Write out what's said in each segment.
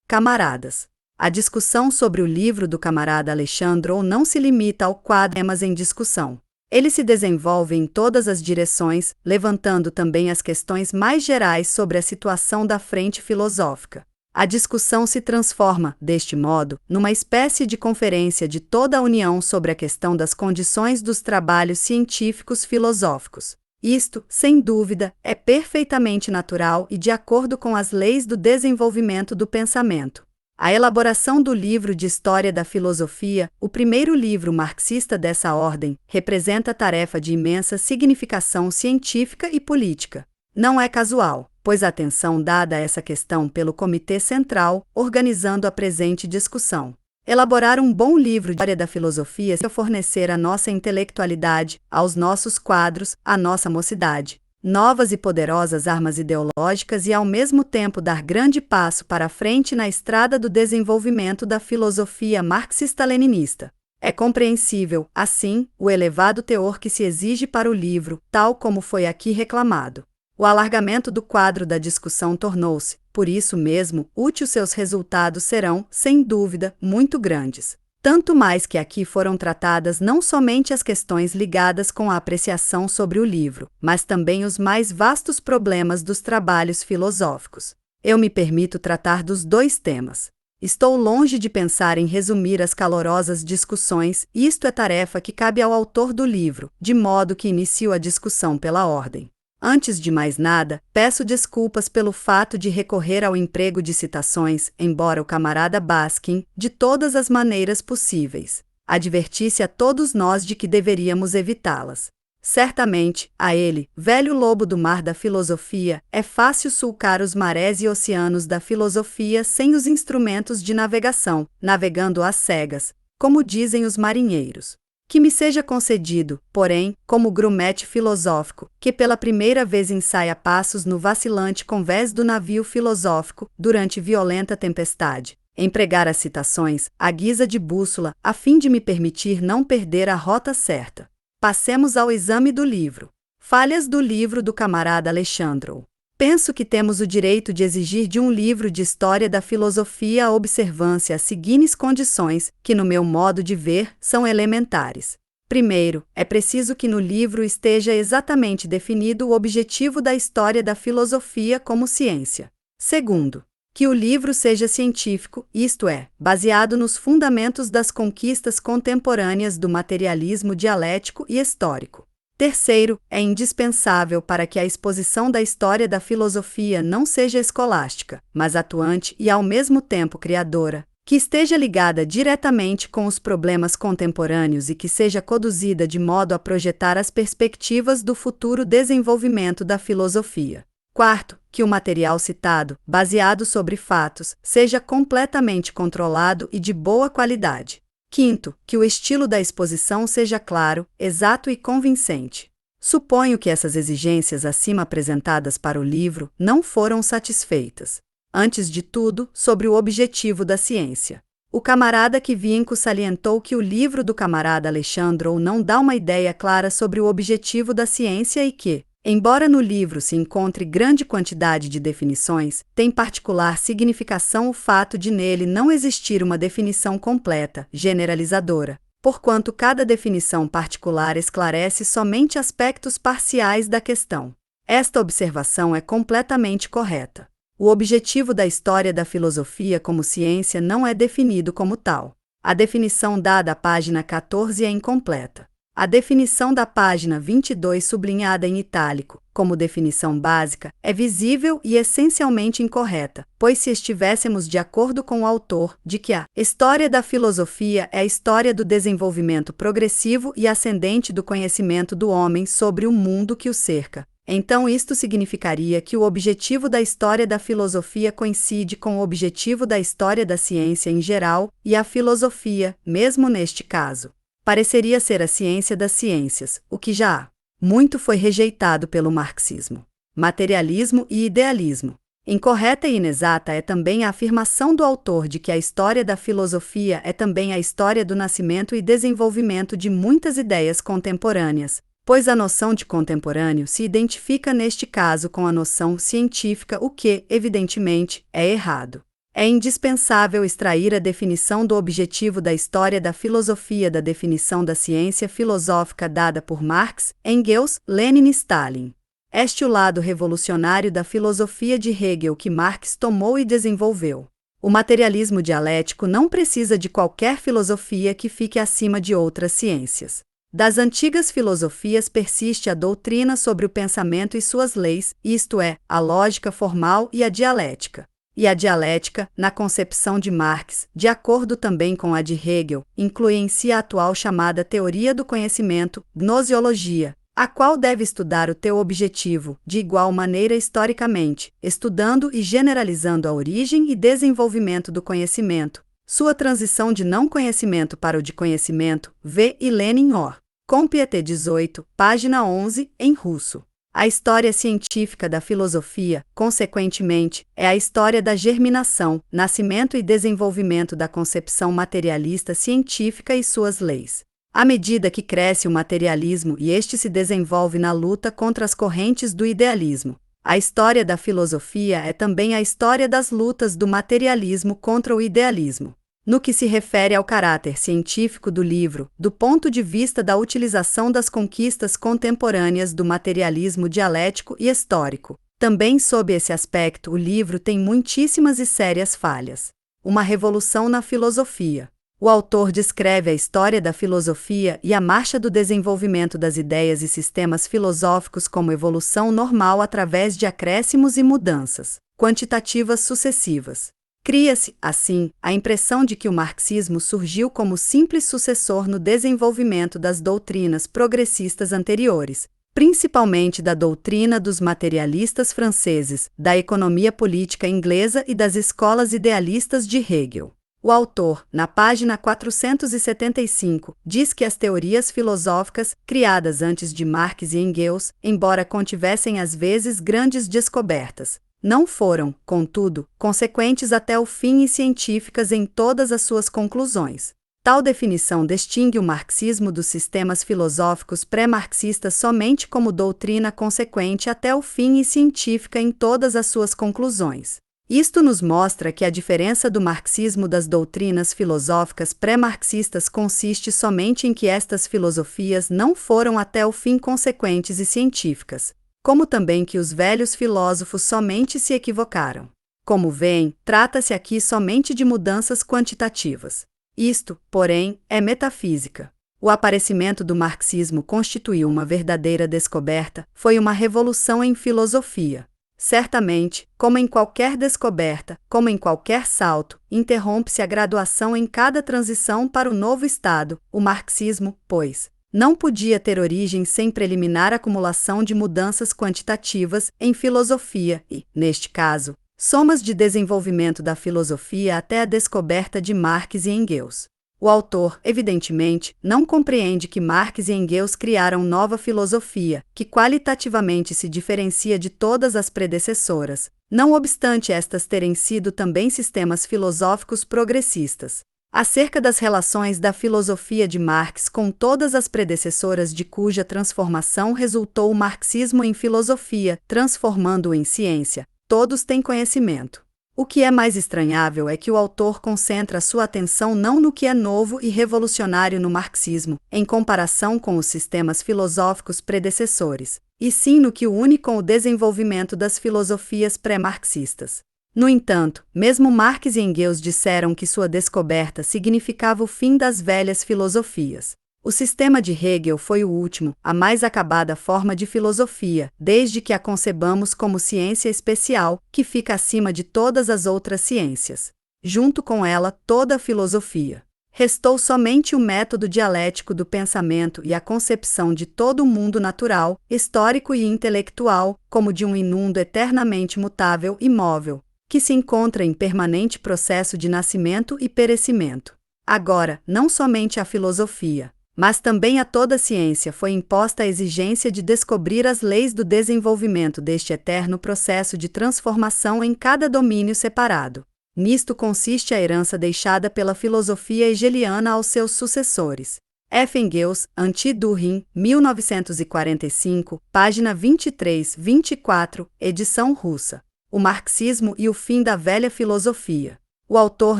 Camaradas. A discussão sobre o livro do camarada Alexandre não se limita ao quadro temas em discussão. Ele se desenvolve em todas as direções, levantando também as questões mais gerais sobre a situação da frente filosófica. A discussão se transforma, deste modo, numa espécie de conferência de toda a União sobre a questão das condições dos trabalhos científicos filosóficos. Isto, sem dúvida, é perfeitamente natural e de acordo com as leis do desenvolvimento do pensamento. A elaboração do livro de História da Filosofia, o primeiro livro marxista dessa ordem, representa tarefa de imensa significação científica e política. Não é casual, pois a atenção dada a essa questão pelo Comitê Central, organizando a presente discussão. Elaborar um bom livro de História da Filosofia é fornecer à nossa intelectualidade, aos nossos quadros, à nossa mocidade, novas e poderosas armas ideológicas e ao mesmo tempo dar grande passo para a frente na estrada do desenvolvimento da filosofia marxista-leninista. É compreensível, assim, o elevado teor que se exige para o livro, tal como foi aqui reclamado. O alargamento do quadro da discussão tornou-se, por isso mesmo, útil. Seus resultados serão, sem dúvida, muito grandes. Tanto mais que aqui foram tratadas não somente as questões ligadas com a apreciação sobre o livro, mas também os mais vastos problemas dos trabalhos filosóficos. Eu me permito tratar dos dois temas. Estou longe de pensar em resumir as calorosas discussões, isto é tarefa que cabe ao autor do livro, de modo que inicio a discussão pela ordem. Antes de mais nada, peço desculpas pelo fato de recorrer ao emprego de citações, embora o camarada Baskin, de todas as maneiras possíveis, advertisse a todos nós de que deveríamos evitá-las. Certamente, a ele, velho lobo do mar da filosofia, é fácil sulcar os marés e oceanos da filosofia sem os instrumentos de navegação, navegando às cegas, como dizem os marinheiros. Que me seja concedido, porém, como grumete filosófico, que pela primeira vez ensaia passos no vacilante convés do navio filosófico, durante violenta tempestade, empregar as citações, à guisa de bússola, a fim de me permitir não perder a rota certa. Passemos ao exame do livro. Falhas do livro do camarada Alexandre. Penso que temos o direito de exigir de um livro de história da filosofia a observância às seguintes condições, que no meu modo de ver, são elementares. Primeiro, é preciso que no livro esteja exatamente definido o objetivo da história da filosofia como ciência. Segundo, que o livro seja científico, isto é, baseado nos fundamentos das conquistas contemporâneas do materialismo dialético e histórico. Terceiro, é indispensável para que a exposição da história da filosofia não seja escolástica, mas atuante e ao mesmo tempo criadora, que esteja ligada diretamente com os problemas contemporâneos e que seja conduzida de modo a projetar as perspectivas do futuro desenvolvimento da filosofia. Quarto, que o material citado, baseado sobre fatos, seja completamente controlado e de boa qualidade. Quinto, que o estilo da exposição seja claro, exato e convincente. Suponho que essas exigências acima apresentadas para o livro não foram satisfeitas. Antes de tudo, sobre o objetivo da ciência. O camarada Kivyenko salientou que o livro do camarada Alexandre não dá uma ideia clara sobre o objetivo da ciência e que, embora no livro se encontre grande quantidade de definições, tem particular significação o fato de nele não existir uma definição completa, generalizadora, porquanto cada definição particular esclarece somente aspectos parciais da questão. Esta observação é completamente correta. O objetivo da história da filosofia como ciência não é definido como tal. A definição dada à página 14 é incompleta. A definição da página 22 sublinhada em itálico, como definição básica, é visível e essencialmente incorreta, pois se estivéssemos de acordo com o autor de que a história da filosofia é a história do desenvolvimento progressivo e ascendente do conhecimento do homem sobre o mundo que o cerca, então isto significaria que o objetivo da história da filosofia coincide com o objetivo da história da ciência em geral, e a filosofia, mesmo neste caso, pareceria ser a ciência das ciências, o que já há muito foi rejeitado pelo marxismo. Materialismo e idealismo. Incorreta e inexata é também a afirmação do autor de que a história da filosofia é também a história do nascimento e desenvolvimento de muitas ideias contemporâneas, pois a noção de contemporâneo se identifica neste caso com a noção científica, o que, evidentemente, é errado. É indispensável extrair a definição do objetivo da história da filosofia da definição da ciência filosófica dada por Marx, Engels, Lenin e Stalin. Este é o lado revolucionário da filosofia de Hegel que Marx tomou e desenvolveu. O materialismo dialético não precisa de qualquer filosofia que fique acima de outras ciências. Das antigas filosofias persiste a doutrina sobre o pensamento e suas leis, isto é, a lógica formal e a dialética. E a dialética, na concepção de Marx, de acordo também com a de Hegel, inclui em si a atual chamada teoria do conhecimento, gnosiologia, a qual deve estudar o teu objetivo, de igual maneira historicamente, estudando e generalizando a origem e desenvolvimento do conhecimento, sua transição de não conhecimento para o de conhecimento, V. e Lenin Or. Com PT 18, página 11, em russo. A história científica da filosofia, consequentemente, é a história da germinação, nascimento e desenvolvimento da concepção materialista científica e suas leis. À medida que cresce o materialismo e este se desenvolve na luta contra as correntes do idealismo, a história da filosofia é também a história das lutas do materialismo contra o idealismo. No que se refere ao caráter científico do livro, do ponto de vista da utilização das conquistas contemporâneas do materialismo dialético e histórico, também sob esse aspecto o livro tem muitíssimas e sérias falhas. Uma revolução na filosofia. O autor descreve a história da filosofia e a marcha do desenvolvimento das ideias e sistemas filosóficos como evolução normal através de acréscimos e mudanças quantitativas sucessivas. Cria-se, assim, a impressão de que o marxismo surgiu como simples sucessor no desenvolvimento das doutrinas progressistas anteriores, principalmente da doutrina dos materialistas franceses, da economia política inglesa e das escolas idealistas de Hegel. O autor, na página 475, diz que as teorias filosóficas, criadas antes de Marx e Engels, embora contivessem às vezes grandes descobertas, não foram, contudo, consequentes até o fim e científicas em todas as suas conclusões. Tal definição distingue o marxismo dos sistemas filosóficos pré-marxistas somente como doutrina consequente até o fim e científica em todas as suas conclusões. Isto nos mostra que a diferença do marxismo das doutrinas filosóficas pré-marxistas consiste somente em que estas filosofias não foram até o fim consequentes e científicas, como também que os velhos filósofos somente se equivocaram. Como veem, trata-se aqui somente de mudanças quantitativas. Isto, porém, é metafísica. O aparecimento do marxismo constituiu uma verdadeira descoberta, foi uma revolução em filosofia. Certamente, como em qualquer descoberta, como em qualquer salto, interrompe-se a graduação em cada transição para o novo estado, o marxismo, pois, não podia ter origem sem preliminar acumulação de mudanças quantitativas em filosofia e, neste caso, somas de desenvolvimento da filosofia até a descoberta de Marx e Engels. O autor, evidentemente, não compreende que Marx e Engels criaram nova filosofia, que qualitativamente se diferencia de todas as predecessoras, não obstante estas terem sido também sistemas filosóficos progressistas. Acerca das relações da filosofia de Marx com todas as predecessoras de cuja transformação resultou o marxismo em filosofia, transformando-o em ciência, todos têm conhecimento. O que é mais estranhável é que o autor concentra sua atenção não no que é novo e revolucionário no marxismo, em comparação com os sistemas filosóficos predecessores, e sim no que une com o desenvolvimento das filosofias pré-marxistas. No entanto, mesmo Marx e Engels disseram que sua descoberta significava o fim das velhas filosofias. O sistema de Hegel foi o último, a mais acabada forma de filosofia, desde que a concebamos como ciência especial, que fica acima de todas as outras ciências. Junto com ela, toda a filosofia. Restou somente o método dialético do pensamento e a concepção de todo o mundo natural, histórico e intelectual, como de um inundo eternamente mutável e móvel, que se encontra em permanente processo de nascimento e perecimento. Agora, não somente a filosofia, mas também a toda a ciência foi imposta a exigência de descobrir as leis do desenvolvimento deste eterno processo de transformação em cada domínio separado. Nisto consiste a herança deixada pela filosofia hegeliana aos seus sucessores. F. Engels, Anti-Dühring, 1945, página 23-24, edição russa. O marxismo e o fim da velha filosofia. O autor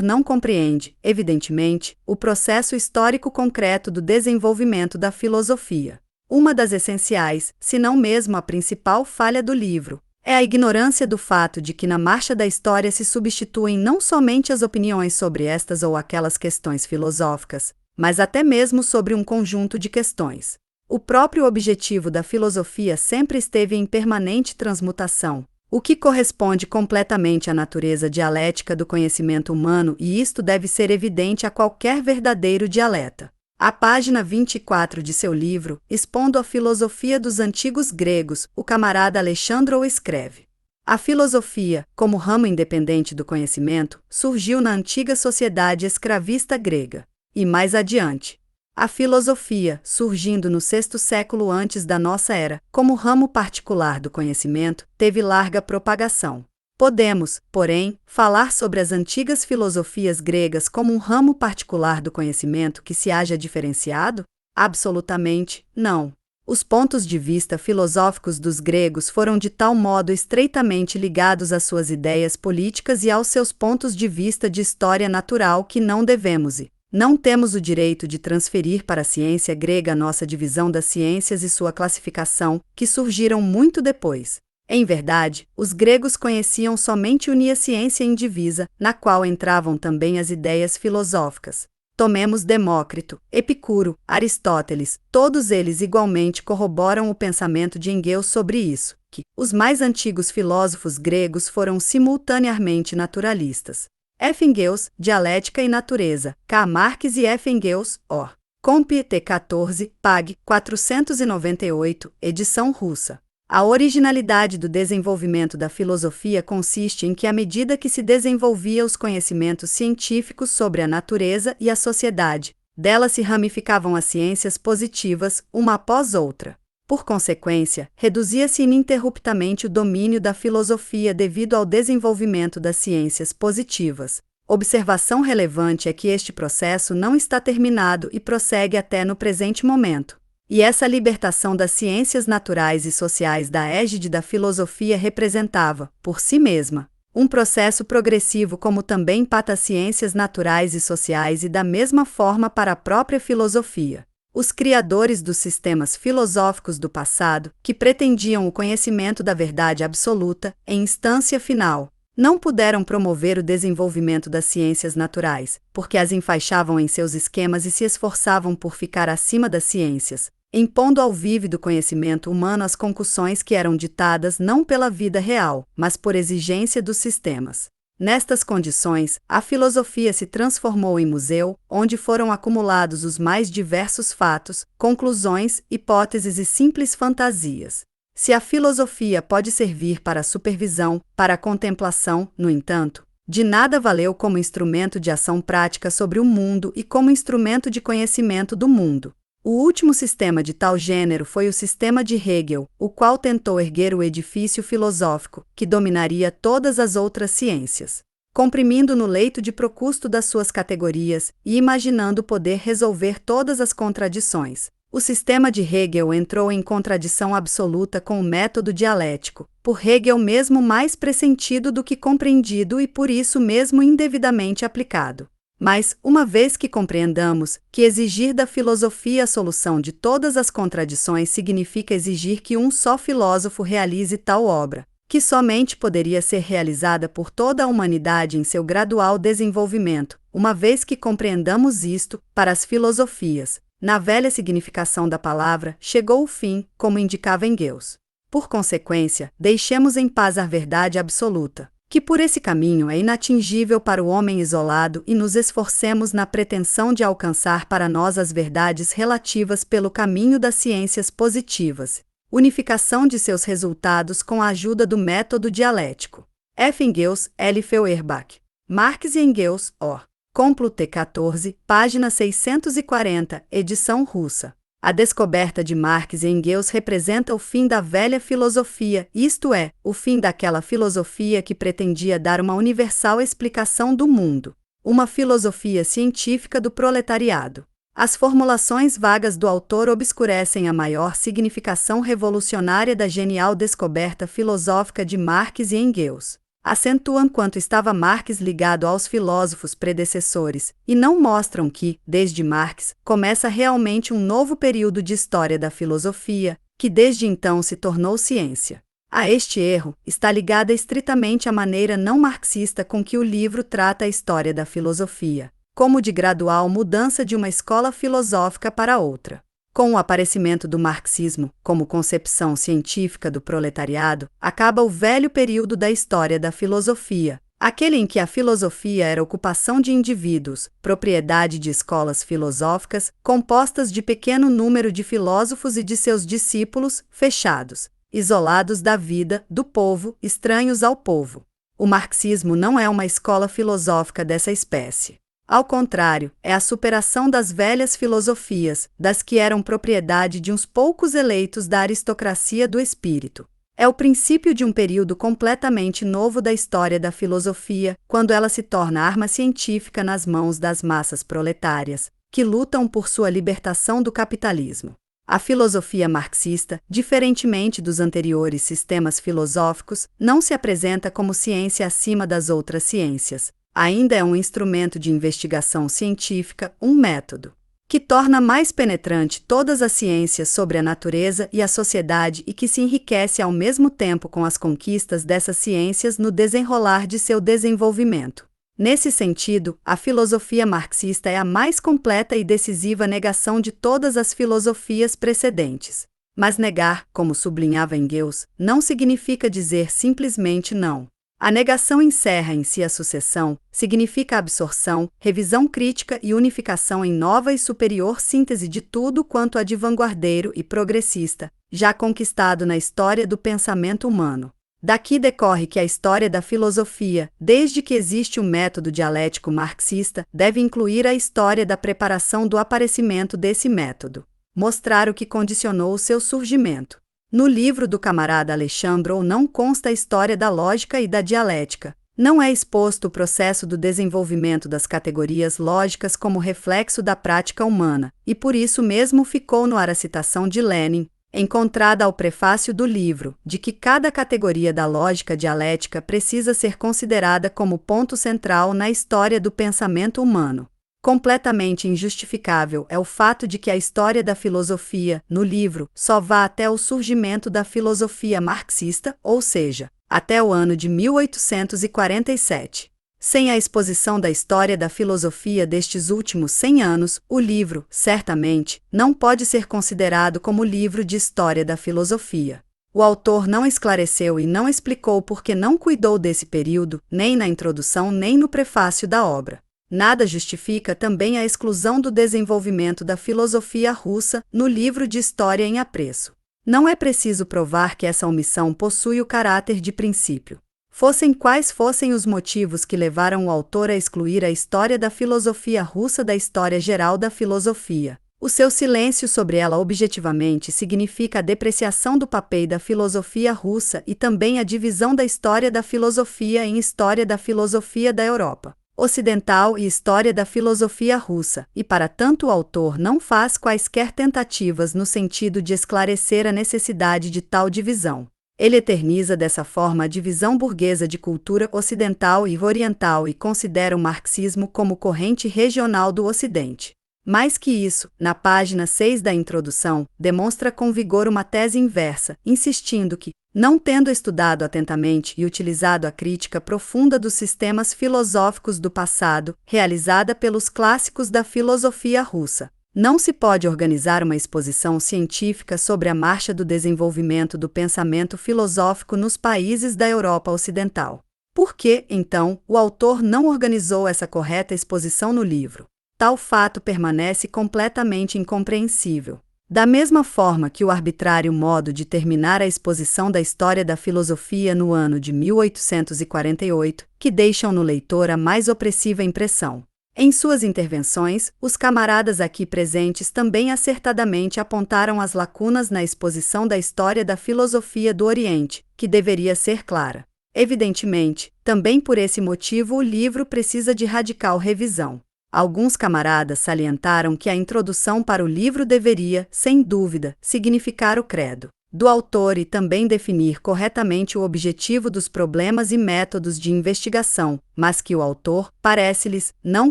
não compreende, evidentemente, o processo histórico concreto do desenvolvimento da filosofia. Uma das essenciais, se não mesmo a principal falha do livro, é a ignorância do fato de que na marcha da história se substituem não somente as opiniões sobre estas ou aquelas questões filosóficas, mas até mesmo sobre um conjunto de questões. O próprio objetivo da filosofia sempre esteve em permanente transmutação, o que corresponde completamente à natureza dialética do conhecimento humano, e isto deve ser evidente a qualquer verdadeiro dialeta. A página 24 de seu livro, expondo a filosofia dos antigos gregos, o camarada Alexandrou escreve: a filosofia, como ramo independente do conhecimento, surgiu na antiga sociedade escravista grega. E mais adiante, a filosofia, surgindo no sexto século antes da nossa era, como ramo particular do conhecimento, teve larga propagação. Podemos, porém, falar sobre as antigas filosofias gregas como um ramo particular do conhecimento que se haja diferenciado? Absolutamente não. Os pontos de vista filosóficos dos gregos foram de tal modo estreitamente ligados às suas ideias políticas e aos seus pontos de vista de história natural que não temos o direito de transferir para a ciência grega a nossa divisão das ciências e sua classificação, que surgiram muito depois. Em verdade, os gregos conheciam somente unia ciência indivisa, na qual entravam também as ideias filosóficas. Tomemos Demócrito, Epicuro, Aristóteles, todos eles igualmente corroboram o pensamento de Engels sobre isso, que os mais antigos filósofos gregos foram simultaneamente naturalistas. F. Engels, Dialética e Natureza, K. Marx e F. Engels, Or. Comp. T. 14, Pag. 498, edição russa. A originalidade do desenvolvimento da filosofia consiste em que, à medida que se desenvolvia os conhecimentos científicos sobre a natureza e a sociedade, dela se ramificavam as ciências positivas, uma após outra. Por consequência, reduzia-se ininterruptamente o domínio da filosofia devido ao desenvolvimento das ciências positivas. Observação relevante é que este processo não está terminado e prossegue até no presente momento. E essa libertação das ciências naturais e sociais da égide da filosofia representava, por si mesma, um processo progressivo como também para as ciências naturais e sociais e da mesma forma para a própria filosofia. Os criadores dos sistemas filosóficos do passado, que pretendiam o conhecimento da verdade absoluta, em instância final, não puderam promover o desenvolvimento das ciências naturais, porque as enfaixavam em seus esquemas e se esforçavam por ficar acima das ciências, impondo ao vívido conhecimento humano as concussões que eram ditadas não pela vida real, mas por exigência dos sistemas. Nestas condições, a filosofia se transformou em museu, onde foram acumulados os mais diversos fatos, conclusões, hipóteses e simples fantasias. Se a filosofia pode servir para a supervisão, para a contemplação, no entanto, de nada valeu como instrumento de ação prática sobre o mundo e como instrumento de conhecimento do mundo. O último sistema de tal gênero foi o sistema de Hegel, o qual tentou erguer o edifício filosófico, que dominaria todas as outras ciências, comprimindo no leito de Procusto das suas categorias e imaginando poder resolver todas as contradições. O sistema de Hegel entrou em contradição absoluta com o método dialético, por Hegel mesmo mais pressentido do que compreendido e por isso mesmo indevidamente aplicado. Mas, uma vez que compreendamos que exigir da filosofia a solução de todas as contradições significa exigir que um só filósofo realize tal obra, que somente poderia ser realizada por toda a humanidade em seu gradual desenvolvimento, uma vez que compreendamos isto, para as filosofias, na velha significação da palavra, chegou o fim, como indicava Engels. Por consequência, deixemos em paz a verdade absoluta, que por esse caminho é inatingível para o homem isolado, e nos esforcemos na pretensão de alcançar para nós as verdades relativas pelo caminho das ciências positivas, unificação de seus resultados com a ajuda do método dialético. F. Engels, L. Feuerbach. Marx e Engels, Or. Complut 14, página 640, edição russa. A descoberta de Marx e Engels representa o fim da velha filosofia, isto é, o fim daquela filosofia que pretendia dar uma universal explicação do mundo, uma filosofia científica do proletariado. As formulações vagas do autor obscurecem a maior significação revolucionária da genial descoberta filosófica de Marx e Engels. Acentuam quanto estava Marx ligado aos filósofos predecessores, e não mostram que, desde Marx, começa realmente um novo período de história da filosofia, que desde então se tornou ciência. A este erro está ligada estritamente a maneira não marxista com que o livro trata a história da filosofia, como de gradual mudança de uma escola filosófica para outra. Com o aparecimento do marxismo como concepção científica do proletariado, acaba o velho período da história da filosofia, aquele em que a filosofia era ocupação de indivíduos, propriedade de escolas filosóficas, compostas de pequeno número de filósofos e de seus discípulos, fechados, isolados da vida, do povo, estranhos ao povo. O marxismo não é uma escola filosófica dessa espécie. Ao contrário, é a superação das velhas filosofias, das que eram propriedade de uns poucos eleitos da aristocracia do espírito. É o princípio de um período completamente novo da história da filosofia, quando ela se torna arma científica nas mãos das massas proletárias, que lutam por sua libertação do capitalismo. A filosofia marxista, diferentemente dos anteriores sistemas filosóficos, não se apresenta como ciência acima das outras ciências. Ainda é um instrumento de investigação científica, um método, que torna mais penetrante todas as ciências sobre a natureza e a sociedade e que se enriquece ao mesmo tempo com as conquistas dessas ciências no desenrolar de seu desenvolvimento. Nesse sentido, a filosofia marxista é a mais completa e decisiva negação de todas as filosofias precedentes. Mas negar, como sublinhava Engels, não significa dizer simplesmente não. A negação encerra em si a sucessão, significa absorção, revisão crítica e unificação em nova e superior síntese de tudo quanto há de vanguardeiro e progressista, já conquistado na história do pensamento humano. Daqui decorre que a história da filosofia, desde que existe um método dialético marxista, deve incluir a história da preparação do aparecimento desse método, mostrar o que condicionou o seu surgimento. No livro do camarada Alexandrov não consta a história da lógica e da dialética. Não é exposto o processo do desenvolvimento das categorias lógicas como reflexo da prática humana, e por isso mesmo ficou no ar a citação de Lenin, encontrada ao prefácio do livro, de que cada categoria da lógica dialética precisa ser considerada como ponto central na história do pensamento humano. Completamente injustificável é o fato de que a história da filosofia, no livro, só vá até o surgimento da filosofia marxista, ou seja, até o ano de 1847. Sem a exposição da história da filosofia destes últimos 100 anos, o livro, certamente, não pode ser considerado como livro de história da filosofia. O autor não esclareceu e não explicou por que não cuidou desse período, nem na introdução nem no prefácio da obra. Nada justifica também a exclusão do desenvolvimento da filosofia russa no livro de História em Apreço. Não é preciso provar que essa omissão possui o caráter de princípio. Fossem quais fossem os motivos que levaram o autor a excluir a história da filosofia russa da história geral da filosofia, o seu silêncio sobre ela objetivamente significa a depreciação do papel da filosofia russa e também a divisão da história da filosofia em história da filosofia da Europa Ocidental e história da filosofia russa, e para tanto o autor não faz quaisquer tentativas no sentido de esclarecer a necessidade de tal divisão. Ele eterniza dessa forma a divisão burguesa de cultura ocidental e oriental e considera o marxismo como corrente regional do Ocidente. Mais que isso, na página 6 da introdução, demonstra com vigor uma tese inversa, insistindo que, não tendo estudado atentamente e utilizado a crítica profunda dos sistemas filosóficos do passado, realizada pelos clássicos da filosofia russa, não se pode organizar uma exposição científica sobre a marcha do desenvolvimento do pensamento filosófico nos países da Europa Ocidental. Por que, então, o autor não organizou essa correta exposição no livro? Tal fato permanece completamente incompreensível. Da mesma forma que o arbitrário modo de terminar a exposição da história da filosofia no ano de 1848, que deixam no leitor a mais opressiva impressão. Em suas intervenções, os camaradas aqui presentes também acertadamente apontaram as lacunas na exposição da história da filosofia do Oriente, que deveria ser clara. Evidentemente, também por esse motivo o livro precisa de radical revisão. Alguns camaradas salientaram que a introdução para o livro deveria, sem dúvida, significar o credo. do autor e também definir corretamente o objetivo dos problemas e métodos de investigação, mas que o autor, parece-lhes, não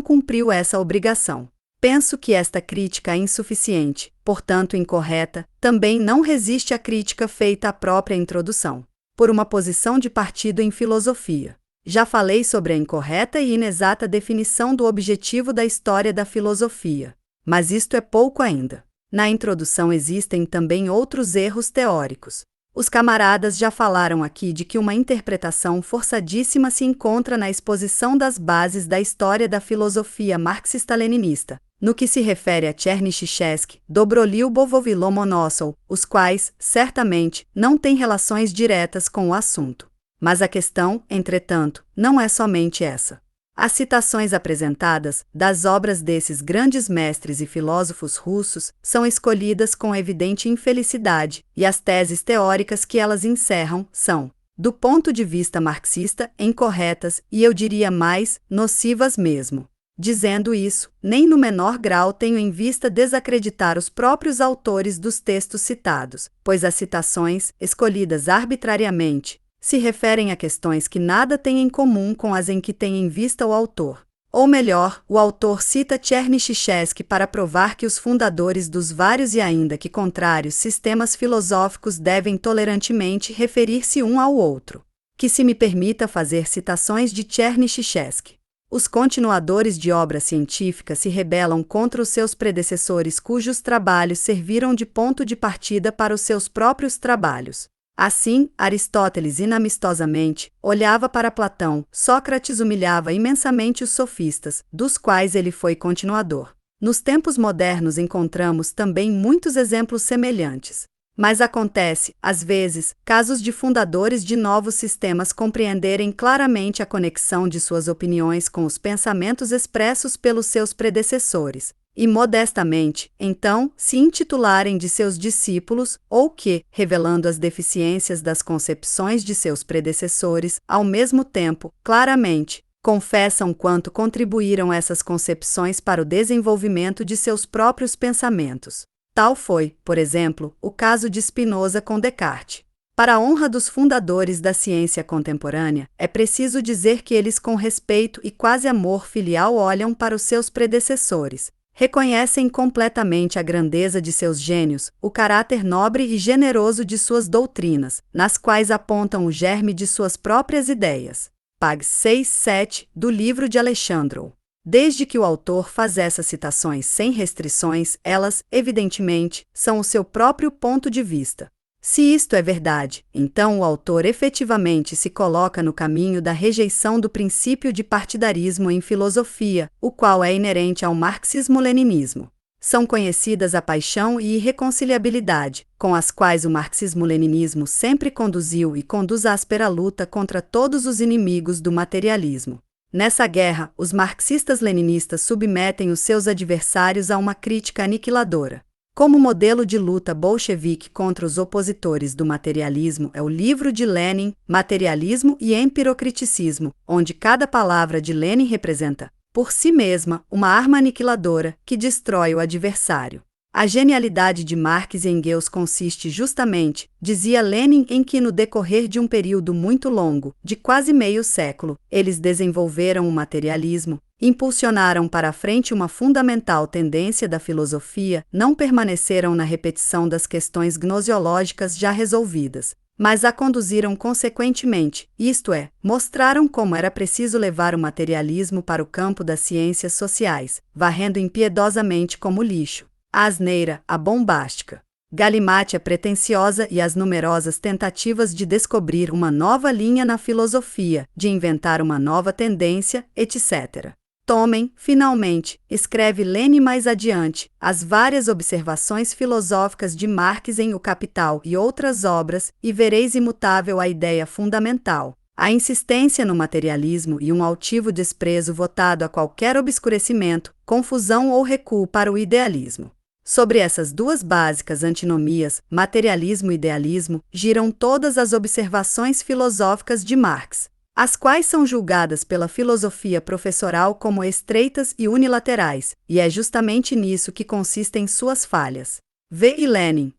cumpriu essa obrigação. Penso que esta crítica é insuficiente, portanto incorreta, também não resiste à crítica feita à própria introdução, por uma posição de partido em filosofia. Já falei sobre a incorreta e inexata definição do objetivo da história da filosofia. Mas isto é pouco ainda. Na introdução existem também outros erros teóricos. Os camaradas já falaram aqui de que uma interpretação forçadíssima se encontra na exposição das bases da história da filosofia marxista-leninista, no que se refere a Chernyshevsky, Dobroliubov e Lomonosov, os quais, certamente, não têm relações diretas com o assunto. Mas a questão, entretanto, não é somente essa. As citações apresentadas das obras desses grandes mestres e filósofos russos são escolhidas com evidente infelicidade, e as teses teóricas que elas encerram são, do ponto de vista marxista, incorretas e, eu diria mais, nocivas mesmo. Dizendo isso, nem no menor grau tenho em vista desacreditar os próprios autores dos textos citados, pois as citações, escolhidas arbitrariamente, se referem a questões que nada têm em comum com as em que tem em vista o autor. Ou melhor, o autor cita Chernyshevsky para provar que os fundadores dos vários e ainda que contrários sistemas filosóficos devem tolerantemente referir-se um ao outro. Que se me permita fazer citações de Chernyshevsky. Os continuadores de obra científica se rebelam contra os seus predecessores cujos trabalhos serviram de ponto de partida para os seus próprios trabalhos. Assim, Aristóteles inamistosamente olhava para Platão, Sócrates humilhava imensamente os sofistas, dos quais ele foi continuador. Nos tempos modernos encontramos também muitos exemplos semelhantes. Mas acontece, às vezes, casos de fundadores de novos sistemas compreenderem claramente a conexão de suas opiniões com os pensamentos expressos pelos seus predecessores, e modestamente, então, se intitularem de seus discípulos, ou que, revelando as deficiências das concepções de seus predecessores, ao mesmo tempo, claramente, confessam quanto contribuíram essas concepções para o desenvolvimento de seus próprios pensamentos. Tal foi, por exemplo, o caso de Spinoza com Descartes. Para a honra dos fundadores da ciência contemporânea, é preciso dizer que eles com respeito e quase amor filial olham para os seus predecessores, reconhecem completamente a grandeza de seus gênios, o caráter nobre e generoso de suas doutrinas, nas quais apontam o germe de suas próprias ideias. Pag 6-7, do livro de Alexandrov. Desde que o autor faz essas citações sem restrições, elas, evidentemente, são o seu próprio ponto de vista. Se isto é verdade, então o autor efetivamente se coloca no caminho da rejeição do princípio de partidarismo em filosofia, o qual é inerente ao marxismo-leninismo. São conhecidas a paixão e irreconciliabilidade, com as quais o marxismo-leninismo sempre conduziu e conduz áspera luta contra todos os inimigos do materialismo. Nessa guerra, os marxistas-leninistas submetem os seus adversários a uma crítica aniquiladora. Como modelo de luta bolchevique contra os opositores do materialismo é o livro de Lenin, Materialismo e Empirocriticismo, onde cada palavra de Lenin representa, por si mesma, uma arma aniquiladora que destrói o adversário. A genialidade de Marx e Engels consiste justamente, dizia Lenin, em que no decorrer de um período muito longo, de quase meio século, eles desenvolveram o materialismo, impulsionaram para a frente uma fundamental tendência da filosofia, não permaneceram na repetição das questões gnoseológicas já resolvidas, mas a conduziram consequentemente, isto é, mostraram como era preciso levar o materialismo para o campo das ciências sociais, varrendo impiedosamente como lixo a asneira, a bombástica, galimátia pretensiosa e as numerosas tentativas de descobrir uma nova linha na filosofia, de inventar uma nova tendência, etc. Tomem, finalmente, escreve Lenin mais adiante, as várias observações filosóficas de Marx em O Capital e outras obras, e vereis imutável a ideia fundamental, a insistência no materialismo e um altivo desprezo votado a qualquer obscurecimento, confusão ou recuo para o idealismo. Sobre essas duas básicas antinomias, materialismo e idealismo, giram todas as observações filosóficas de Marx, as quais são julgadas pela filosofia professoral como estreitas e unilaterais, e é justamente nisso que consistem suas falhas. V. e Lenin,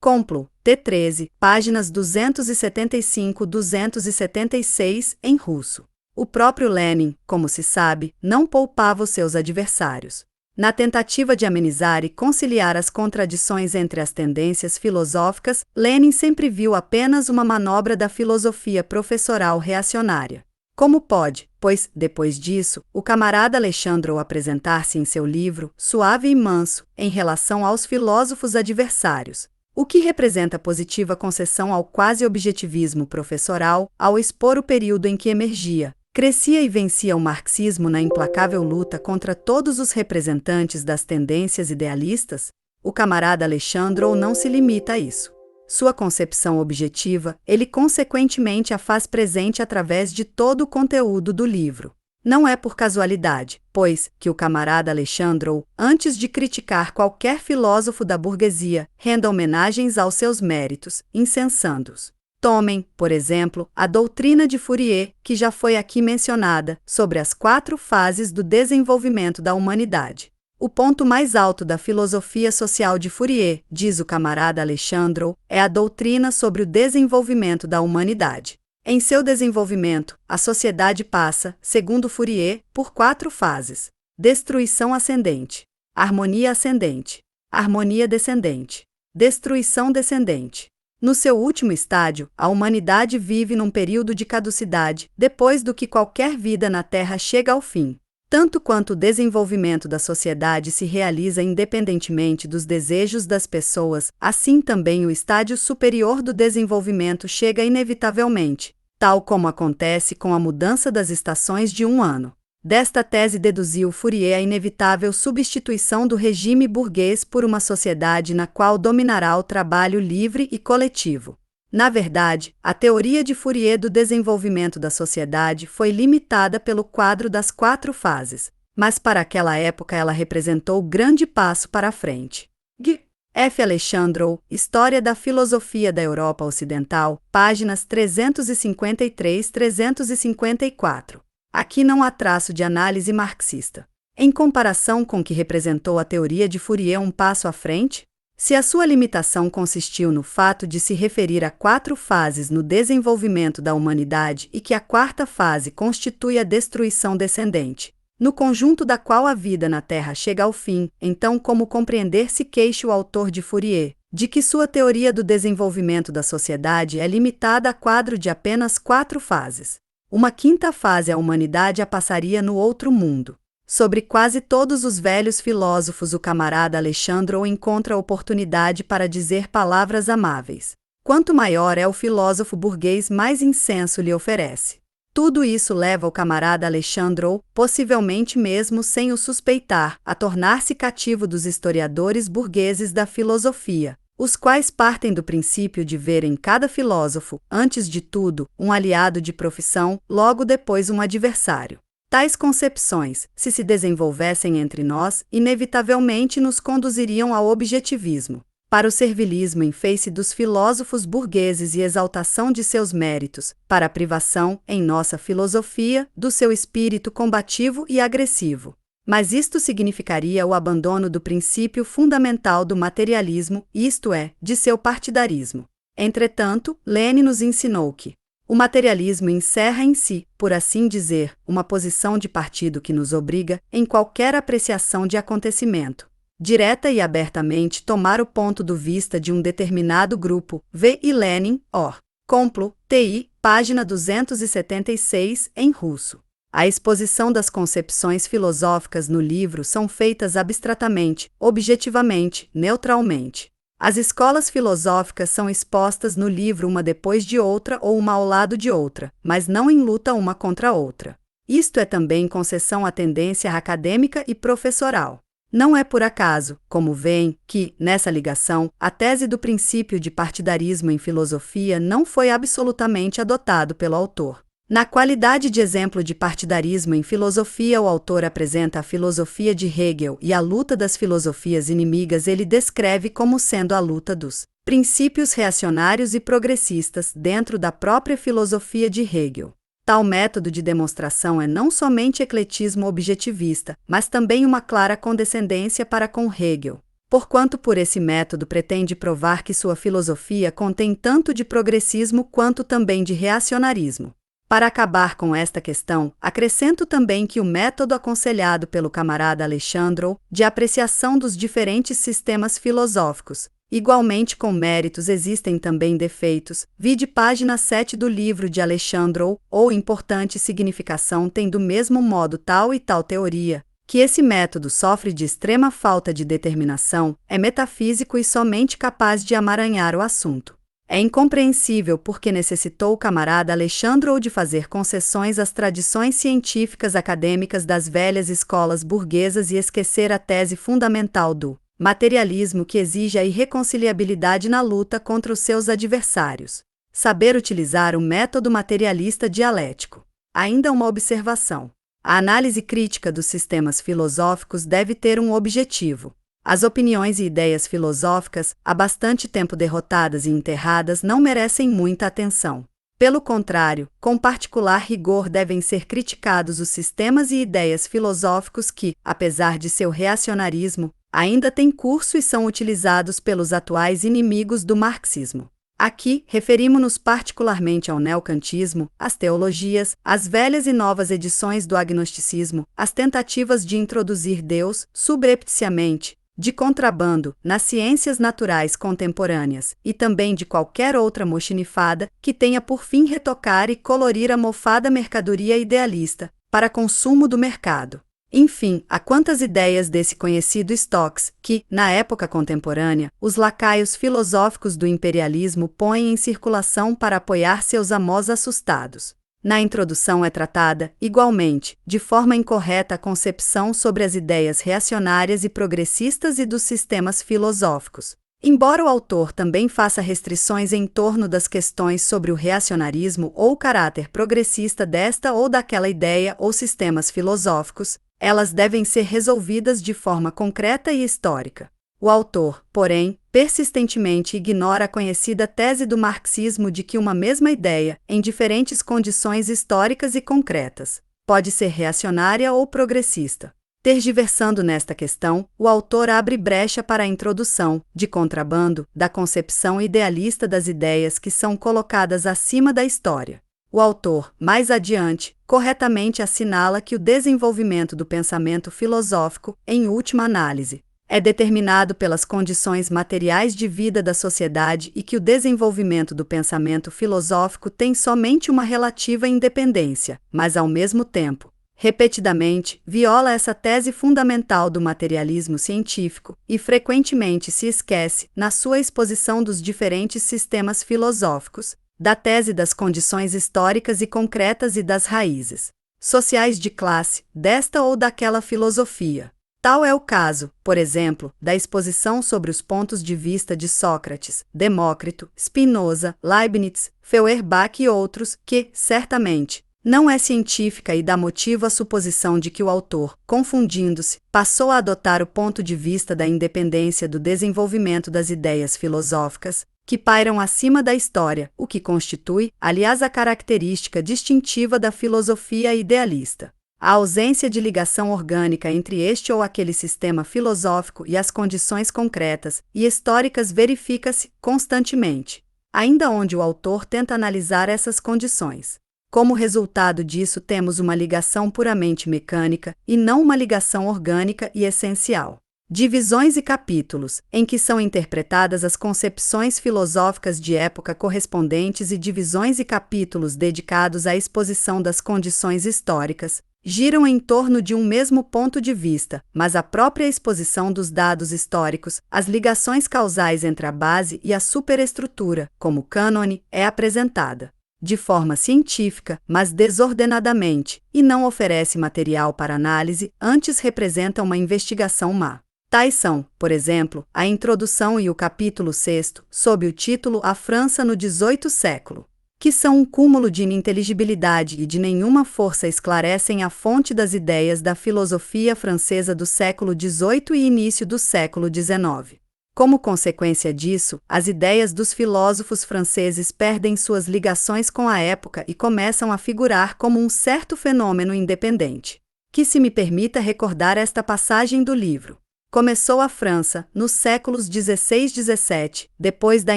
Complo, T13, páginas 275-276 em russo. O próprio Lenin, como se sabe, não poupava os seus adversários. Na tentativa de amenizar e conciliar as contradições entre as tendências filosóficas, Lenin sempre viu apenas uma manobra da filosofia professoral reacionária. Como pode, pois, depois disso, o camarada Alexandrov apresentar-se em seu livro, suave e manso, em relação aos filósofos adversários, o que representa positiva concessão ao quase-objetivismo professoral, ao expor o período em que emergia, crescia e vencia o marxismo na implacável luta contra todos os representantes das tendências idealistas? O camarada Alexandrov não se limita a isso. Sua concepção objetiva, ele consequentemente a faz presente através de todo o conteúdo do livro. Não é por casualidade, pois, que o camarada Alexandrov, antes de criticar qualquer filósofo da burguesia, renda homenagens aos seus méritos, incensando-os. Tomem, por exemplo, a doutrina de Fourier, que já foi aqui mencionada, sobre as 4 fases do desenvolvimento da humanidade. O ponto mais alto da filosofia social de Fourier, diz o camarada Alexandrov, é a doutrina sobre o desenvolvimento da humanidade. Em seu desenvolvimento, a sociedade passa, segundo Fourier, por 4 fases: destruição ascendente, harmonia ascendente, harmonia descendente, destruição descendente. No seu último estágio, a humanidade vive num período de caducidade, depois do que qualquer vida na Terra chega ao fim. Tanto quanto o desenvolvimento da sociedade se realiza independentemente dos desejos das pessoas, assim também o estágio superior do desenvolvimento chega inevitavelmente, tal como acontece com a mudança das estações de um ano. Desta tese deduziu Fourier a inevitável substituição do regime burguês por uma sociedade na qual dominará o trabalho livre e coletivo. Na verdade, a teoria de Fourier do desenvolvimento da sociedade foi limitada pelo quadro das 4 fases, mas para aquela época ela representou grande passo para a frente. G. F. Alexandrov, História da Filosofia da Europa Ocidental, páginas 353-354. Aqui não há traço de análise marxista. Em comparação com o que representou a teoria de Fourier um passo à frente, se a sua limitação consistiu no fato de se referir a 4 fases no desenvolvimento da humanidade e que a 4ª fase constitui a destruição descendente, no conjunto da qual a vida na Terra chega ao fim, então como compreender-se queixa o autor de Fourier, de que sua teoria do desenvolvimento da sociedade é limitada a quadro de apenas 4 fases? Uma 5ª fase a humanidade a passaria no outro mundo. Sobre quase todos os velhos filósofos o camarada Alexandrov encontra oportunidade para dizer palavras amáveis. Quanto maior é o filósofo burguês, mais incenso lhe oferece. Tudo isso leva o camarada Alexandrov, possivelmente mesmo sem o suspeitar, a tornar-se cativo dos historiadores burgueses da filosofia, os quais partem do princípio de ver em cada filósofo, antes de tudo, um aliado de profissão, logo depois um adversário. Tais concepções, se desenvolvessem entre nós, inevitavelmente nos conduziriam ao objetivismo, para o servilismo em face dos filósofos burgueses e exaltação de seus méritos, para a privação, em nossa filosofia, do seu espírito combativo e agressivo. Mas isto significaria o abandono do princípio fundamental do materialismo, isto é, de seu partidarismo. Entretanto, Lenin nos ensinou que o materialismo encerra em si, por assim dizer, uma posição de partido que nos obriga, em qualquer apreciação de acontecimento, direta e abertamente tomar o ponto de vista de um determinado grupo. V. e Lenin, Or. Complo, TI, página 276, em russo. A exposição das concepções filosóficas no livro são feitas abstratamente, objetivamente, neutralmente. As escolas filosóficas são expostas no livro uma depois de outra ou uma ao lado de outra, mas não em luta uma contra a outra. Isto é também concessão à tendência acadêmica e professoral. Não é por acaso, como veem, que, nessa ligação, a tese do princípio de partidarismo em filosofia não foi absolutamente adotado pelo autor. Na qualidade de exemplo de partidarismo em filosofia, o autor apresenta a filosofia de Hegel e a luta das filosofias inimigas ele descreve como sendo a luta dos princípios reacionários e progressistas dentro da própria filosofia de Hegel. Tal método de demonstração é não somente ecletismo objetivista, mas também uma clara condescendência para com Hegel. porquanto por esse método pretende provar que sua filosofia contém tanto de progressismo quanto também de reacionarismo. Para acabar com esta questão, acrescento também que o método aconselhado pelo camarada Alexandrov, de apreciação dos diferentes sistemas filosóficos, igualmente com méritos existem também defeitos, vide página 7 do livro de Alexandrov, ou importante significação tem do mesmo modo tal e tal teoria, que esse método sofre de extrema falta de determinação, é metafísico e somente capaz de amaranhar o assunto. É incompreensível porque necessitou o camarada Alexandrov de fazer concessões às tradições científicas acadêmicas das velhas escolas burguesas e esquecer a tese fundamental do materialismo que exige a irreconciliabilidade na luta contra os seus adversários. Saber utilizar o método materialista dialético. Ainda uma observação. A análise crítica dos sistemas filosóficos deve ter um objetivo. As opiniões e ideias filosóficas, há bastante tempo derrotadas e enterradas, não merecem muita atenção. Pelo contrário, com particular rigor devem ser criticados os sistemas e ideias filosóficos que, apesar de seu reacionarismo, ainda têm curso e são utilizados pelos atuais inimigos do marxismo. Aqui, referimos-nos particularmente ao neocantismo, às teologias, às velhas e novas edições do agnosticismo, às tentativas de introduzir Deus, subrepticiamente, de contrabando, nas ciências naturais contemporâneas, e também de qualquer outra mochinifada que tenha por fim retocar e colorir a mofada mercadoria idealista, para consumo do mercado. Enfim, há quantas ideias desse conhecido Stokes que, na época contemporânea, os lacaios filosóficos do imperialismo põem em circulação para apoiar seus amos assustados. Na introdução é tratada, igualmente, de forma incorreta a concepção sobre as ideias reacionárias e progressistas e dos sistemas filosóficos. Embora o autor também faça restrições em torno das questões sobre o reacionarismo ou o caráter progressista desta ou daquela ideia ou sistemas filosóficos, elas devem ser resolvidas de forma concreta e histórica. O autor, porém, persistentemente ignora a conhecida tese do marxismo de que uma mesma ideia, em diferentes condições históricas e concretas, pode ser reacionária ou progressista. Tergiversando nesta questão, o autor abre brecha para a introdução, de contrabando, da concepção idealista das ideias que são colocadas acima da história. O autor, mais adiante, corretamente assinala que o desenvolvimento do pensamento filosófico, em última análise, é determinado pelas condições materiais de vida da sociedade e que o desenvolvimento do pensamento filosófico tem somente uma relativa independência, mas ao mesmo tempo, repetidamente, viola essa tese fundamental do materialismo científico e frequentemente se esquece, na sua exposição dos diferentes sistemas filosóficos, da tese das condições históricas e concretas e das raízes sociais de classe, desta ou daquela filosofia. Tal é o caso, por exemplo, da exposição sobre os pontos de vista de Sócrates, Demócrito, Spinoza, Leibniz, Feuerbach e outros, que, certamente, não é científica e dá motivo à suposição de que o autor, confundindo-se, passou a adotar o ponto de vista da independência do desenvolvimento das ideias filosóficas, que pairam acima da história, o que constitui, aliás, a característica distintiva da filosofia idealista. A ausência de ligação orgânica entre este ou aquele sistema filosófico e as condições concretas e históricas verifica-se constantemente, ainda onde o autor tenta analisar essas condições. Como resultado disso, temos uma ligação puramente mecânica e não uma ligação orgânica e essencial. Divisões e capítulos, em que são interpretadas as concepções filosóficas de época correspondentes e divisões e capítulos dedicados à exposição das condições históricas, giram em torno de um mesmo ponto de vista, mas a própria exposição dos dados históricos, as ligações causais entre a base e a superestrutura, como cânone, é apresentada de forma científica, mas desordenadamente, e não oferece material para análise, antes representa uma investigação má. Tais são, por exemplo, a introdução e o capítulo 6º, sob o título A França no XVIII século, que são um cúmulo de ininteligibilidade e de nenhuma força esclarecem a fonte das ideias da filosofia francesa do século XVIII e início do século XIX. Como consequência disso, as ideias dos filósofos franceses perdem suas ligações com a época e começam a figurar como um certo fenômeno independente. Que se me permita recordar esta passagem do livro. Começou a França, nos séculos 16 e 17, depois da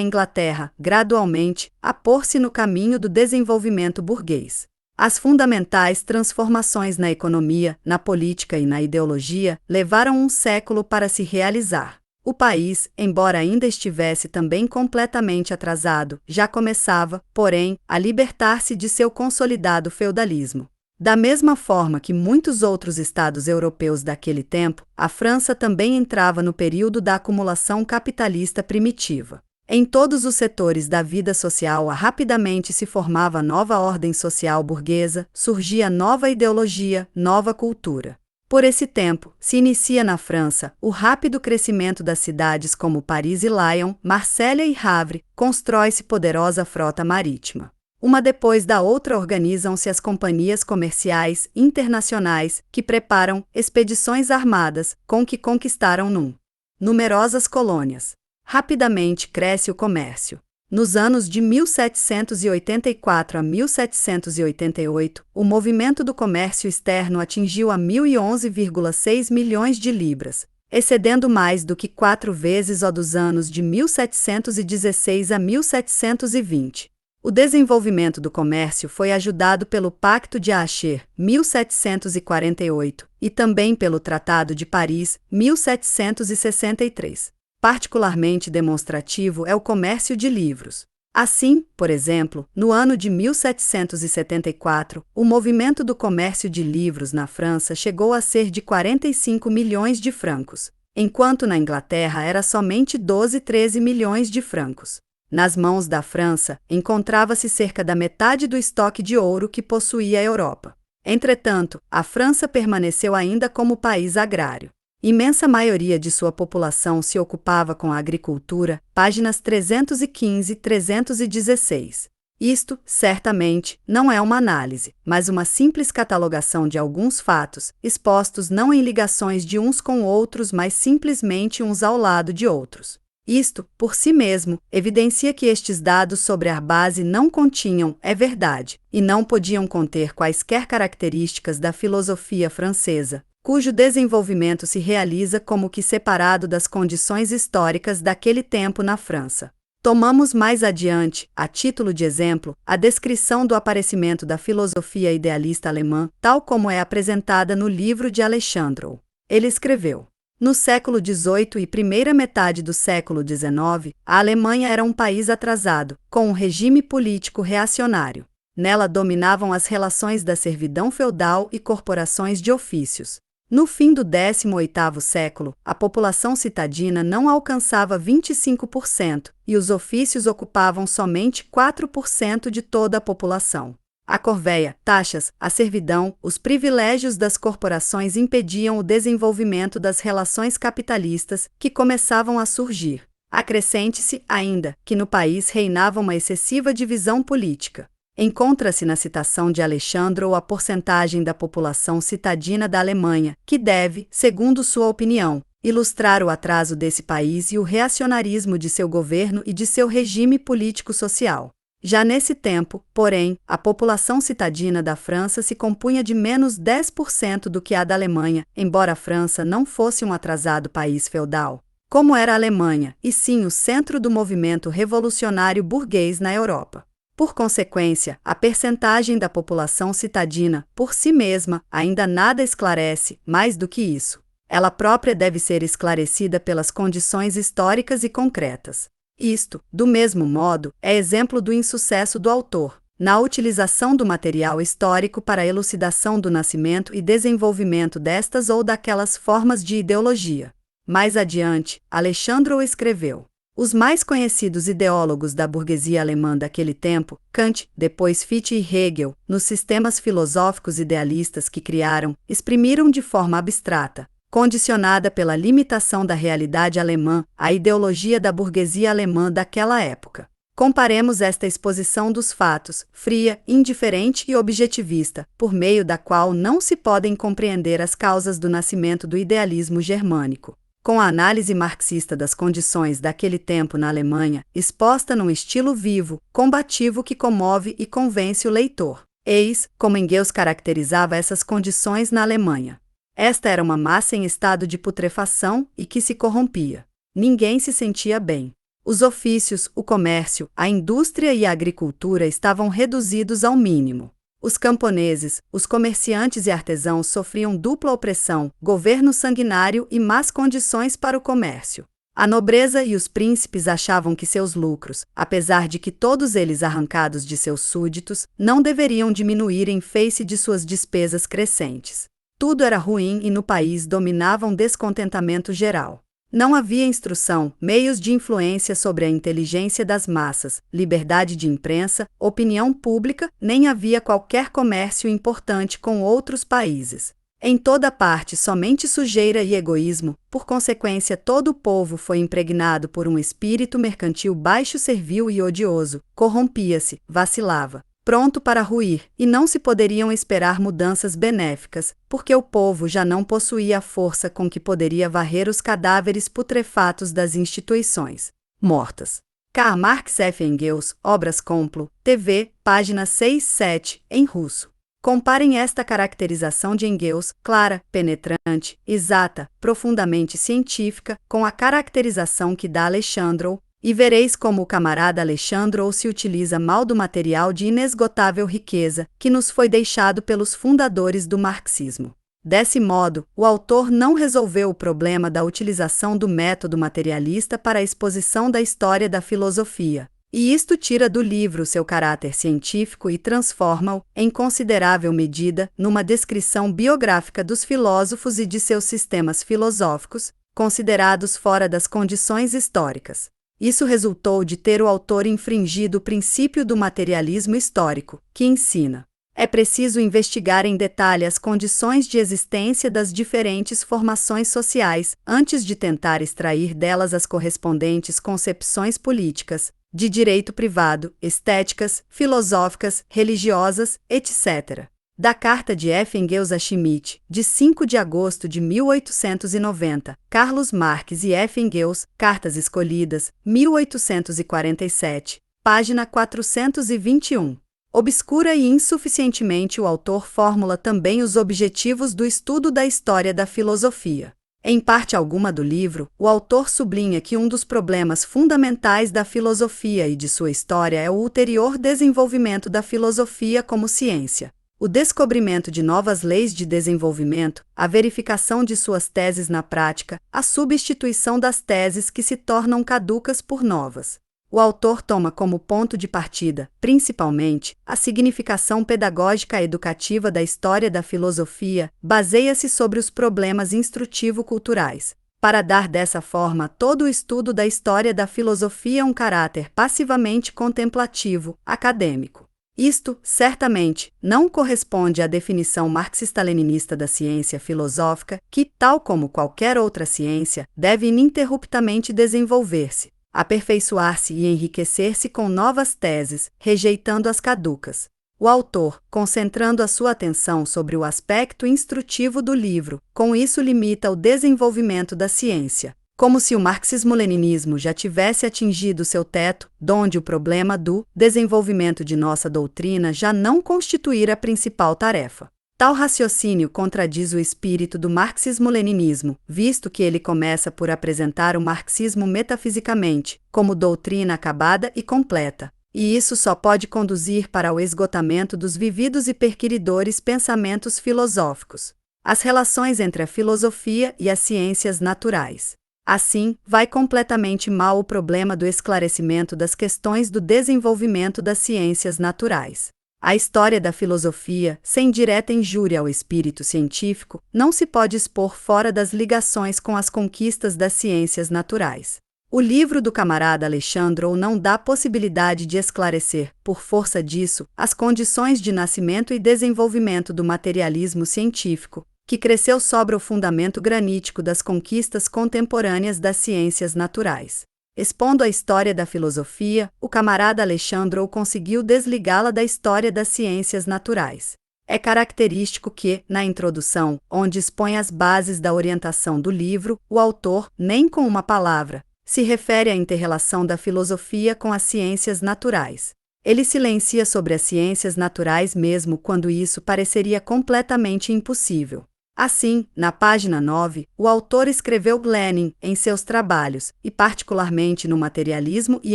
Inglaterra, gradualmente, a pôr-se no caminho do desenvolvimento burguês. As fundamentais transformações na economia, na política e na ideologia levaram um século para se realizar. O país, embora ainda estivesse também completamente atrasado, já começava, porém, a libertar-se de seu consolidado feudalismo. Da mesma forma que muitos outros estados europeus daquele tempo, a França também entrava no período da acumulação capitalista primitiva. Em todos os setores da vida social rapidamente se formava nova ordem social burguesa, surgia nova ideologia, nova cultura. Por esse tempo, se inicia na França o rápido crescimento das cidades como Paris e Lyon, Marselha e Havre, constrói-se poderosa frota marítima. Uma depois da outra organizam-se as companhias comerciais internacionais que preparam expedições armadas com que conquistaram numerosas colônias. Rapidamente cresce o comércio. Nos anos de 1784 a 1788, o movimento do comércio externo atingiu a 1.011,6 milhões de libras, excedendo mais do que 4 vezes o dos anos de 1716 a 1720. O desenvolvimento do comércio foi ajudado pelo Pacto de Acher, 1748, e também pelo Tratado de Paris, 1763. Particularmente demonstrativo é o comércio de livros. Assim, por exemplo, no ano de 1774, o movimento do comércio de livros na França chegou a ser de 45 milhões de francos, enquanto na Inglaterra era somente 13 milhões de francos. Nas mãos da França, encontrava-se cerca da metade do estoque de ouro que possuía a Europa. Entretanto, a França permaneceu ainda como país agrário. Imensa maioria de sua população se ocupava com a agricultura, páginas 315 e 316. Isto, certamente, não é uma análise, mas uma simples catalogação de alguns fatos, expostos não em ligações de uns com outros, mas simplesmente uns ao lado de outros. Isto, por si mesmo, evidencia que estes dados sobre a base não continham, é verdade, e não podiam conter quaisquer características da filosofia francesa, cujo desenvolvimento se realiza como que separado das condições históricas daquele tempo na França. Tomamos mais adiante, a título de exemplo, a descrição do aparecimento da filosofia idealista alemã, tal como é apresentada no livro de Alexandre. Ele escreveu: no século XVIII e primeira metade do século XIX, a Alemanha era um país atrasado, com um regime político reacionário. Nela dominavam as relações da servidão feudal e corporações de ofícios. No fim do 18º século, a população citadina não alcançava 25% e os ofícios ocupavam somente 4% de toda a população. A corvéia, taxas, a servidão, os privilégios das corporações impediam o desenvolvimento das relações capitalistas que começavam a surgir. Acrescente-se, ainda, que no país reinava uma excessiva divisão política. Encontra-se na citação de Alexandre a porcentagem da população citadina da Alemanha, que deve, segundo sua opinião, ilustrar o atraso desse país e o reacionarismo de seu governo e de seu regime político-social. Já nesse tempo, porém, a população citadina da França se compunha de menos 10% do que a da Alemanha, embora a França não fosse um atrasado país feudal, como era a Alemanha, e sim o centro do movimento revolucionário burguês na Europa. Por consequência, a percentagem da população citadina, por si mesma, ainda nada esclarece, mais do que isso. Ela própria deve ser esclarecida pelas condições históricas e concretas. Isto, do mesmo modo, é exemplo do insucesso do autor, na utilização do material histórico para a elucidação do nascimento e desenvolvimento destas ou daquelas formas de ideologia. Mais adiante, Alexandre escreveu: os mais conhecidos ideólogos da burguesia alemã daquele tempo, Kant, depois Fichte e Hegel, nos sistemas filosóficos idealistas que criaram, exprimiram de forma abstrata, condicionada pela limitação da realidade alemã, a ideologia da burguesia alemã daquela época. Comparemos esta exposição dos fatos, fria, indiferente e objetivista, por meio da qual não se podem compreender as causas do nascimento do idealismo germânico, com a análise marxista das condições daquele tempo na Alemanha, exposta num estilo vivo, combativo que comove e convence o leitor. Eis como Engels caracterizava essas condições na Alemanha. Esta era uma massa em estado de putrefação e que se corrompia. Ninguém se sentia bem. Os ofícios, o comércio, a indústria e a agricultura estavam reduzidos ao mínimo. Os camponeses, os comerciantes e artesãos sofriam dupla opressão, governo sanguinário e más condições para o comércio. A nobreza e os príncipes achavam que seus lucros, apesar de que todos eles arrancados de seus súditos, não deveriam diminuir em face de suas despesas crescentes. Tudo era ruim e no país dominava um descontentamento geral. Não havia instrução, meios de influência sobre a inteligência das massas, liberdade de imprensa, opinião pública, nem havia qualquer comércio importante com outros países. Em toda parte somente sujeira e egoísmo, por consequência todo o povo foi impregnado por um espírito mercantil baixo, servil e odioso, corrompia-se, vacilava, pronto para ruir, e não se poderiam esperar mudanças benéficas, porque o povo já não possuía a força com que poderia varrer os cadáveres putrefatos das instituições mortas. Karl Marx F. Engels, Obras Complo, TV, página 6-7, em russo. Comparem esta caracterização de Engels, clara, penetrante, exata, profundamente científica, com a caracterização que dá Alexandrov, e vereis como o camarada Alexandrov se utiliza mal do material de inesgotável riqueza que nos foi deixado pelos fundadores do marxismo. Desse modo, o autor não resolveu o problema da utilização do método materialista para a exposição da história da filosofia. E isto tira do livro seu caráter científico e transforma-o, em considerável medida, numa descrição biográfica dos filósofos e de seus sistemas filosóficos, considerados fora das condições históricas. Isso resultou de ter o autor infringido o princípio do materialismo histórico, que ensina: é preciso investigar em detalhe as condições de existência das diferentes formações sociais, antes de tentar extrair delas as correspondentes concepções políticas, de direito privado, estéticas, filosóficas, religiosas, etc. Da carta de F. Engels a Schmidt, de 5 de agosto de 1890, Carlos Marx e F. Engels, Cartas Escolhidas, 1847, página 421. Obscura e insuficientemente o autor formula também os objetivos do estudo da história da filosofia. Em parte alguma do livro, o autor sublinha que um dos problemas fundamentais da filosofia e de sua história é o ulterior desenvolvimento da filosofia como ciência, o descobrimento de novas leis de desenvolvimento, a verificação de suas teses na prática, a substituição das teses que se tornam caducas por novas. O autor toma como ponto de partida, principalmente, a significação pedagógica educativa da história da filosofia, baseia-se sobre os problemas instrutivo-culturais, para dar dessa forma todo o estudo da história da filosofia um caráter passivamente contemplativo, acadêmico. Isto, certamente, não corresponde à definição marxista-leninista da ciência filosófica, que, tal como qualquer outra ciência, deve ininterruptamente desenvolver-se, aperfeiçoar-se e enriquecer-se com novas teses, rejeitando as caducas. O autor, concentrando a sua atenção sobre o aspecto instrutivo do livro, com isso limita o desenvolvimento da ciência, como se o marxismo-leninismo já tivesse atingido seu teto, donde o problema do desenvolvimento de nossa doutrina já não constituíra a principal tarefa. Tal raciocínio contradiz o espírito do marxismo-leninismo, visto que ele começa por apresentar o marxismo metafisicamente, como doutrina acabada e completa, e isso só pode conduzir para o esgotamento dos vividos e perquiridores pensamentos filosóficos, as relações entre a filosofia e as ciências naturais. Assim, vai completamente mal o problema do esclarecimento das questões do desenvolvimento das ciências naturais. A história da filosofia, sem direta injúria ao espírito científico, não se pode expor fora das ligações com as conquistas das ciências naturais. O livro do camarada Alexandrov não dá possibilidade de esclarecer, por força disso, as condições de nascimento e desenvolvimento do materialismo científico, que cresceu sobre o fundamento granítico das conquistas contemporâneas das ciências naturais. Expondo a história da filosofia, o camarada Alexandrov conseguiu desligá-la da história das ciências naturais. É característico que, na introdução, onde expõe as bases da orientação do livro, o autor, nem com uma palavra, se refere à inter-relação da filosofia com as ciências naturais. Ele silencia sobre as ciências naturais mesmo quando isso pareceria completamente impossível. Assim, na página 9, o autor escreveu Lenin em seus trabalhos, e particularmente no Materialismo e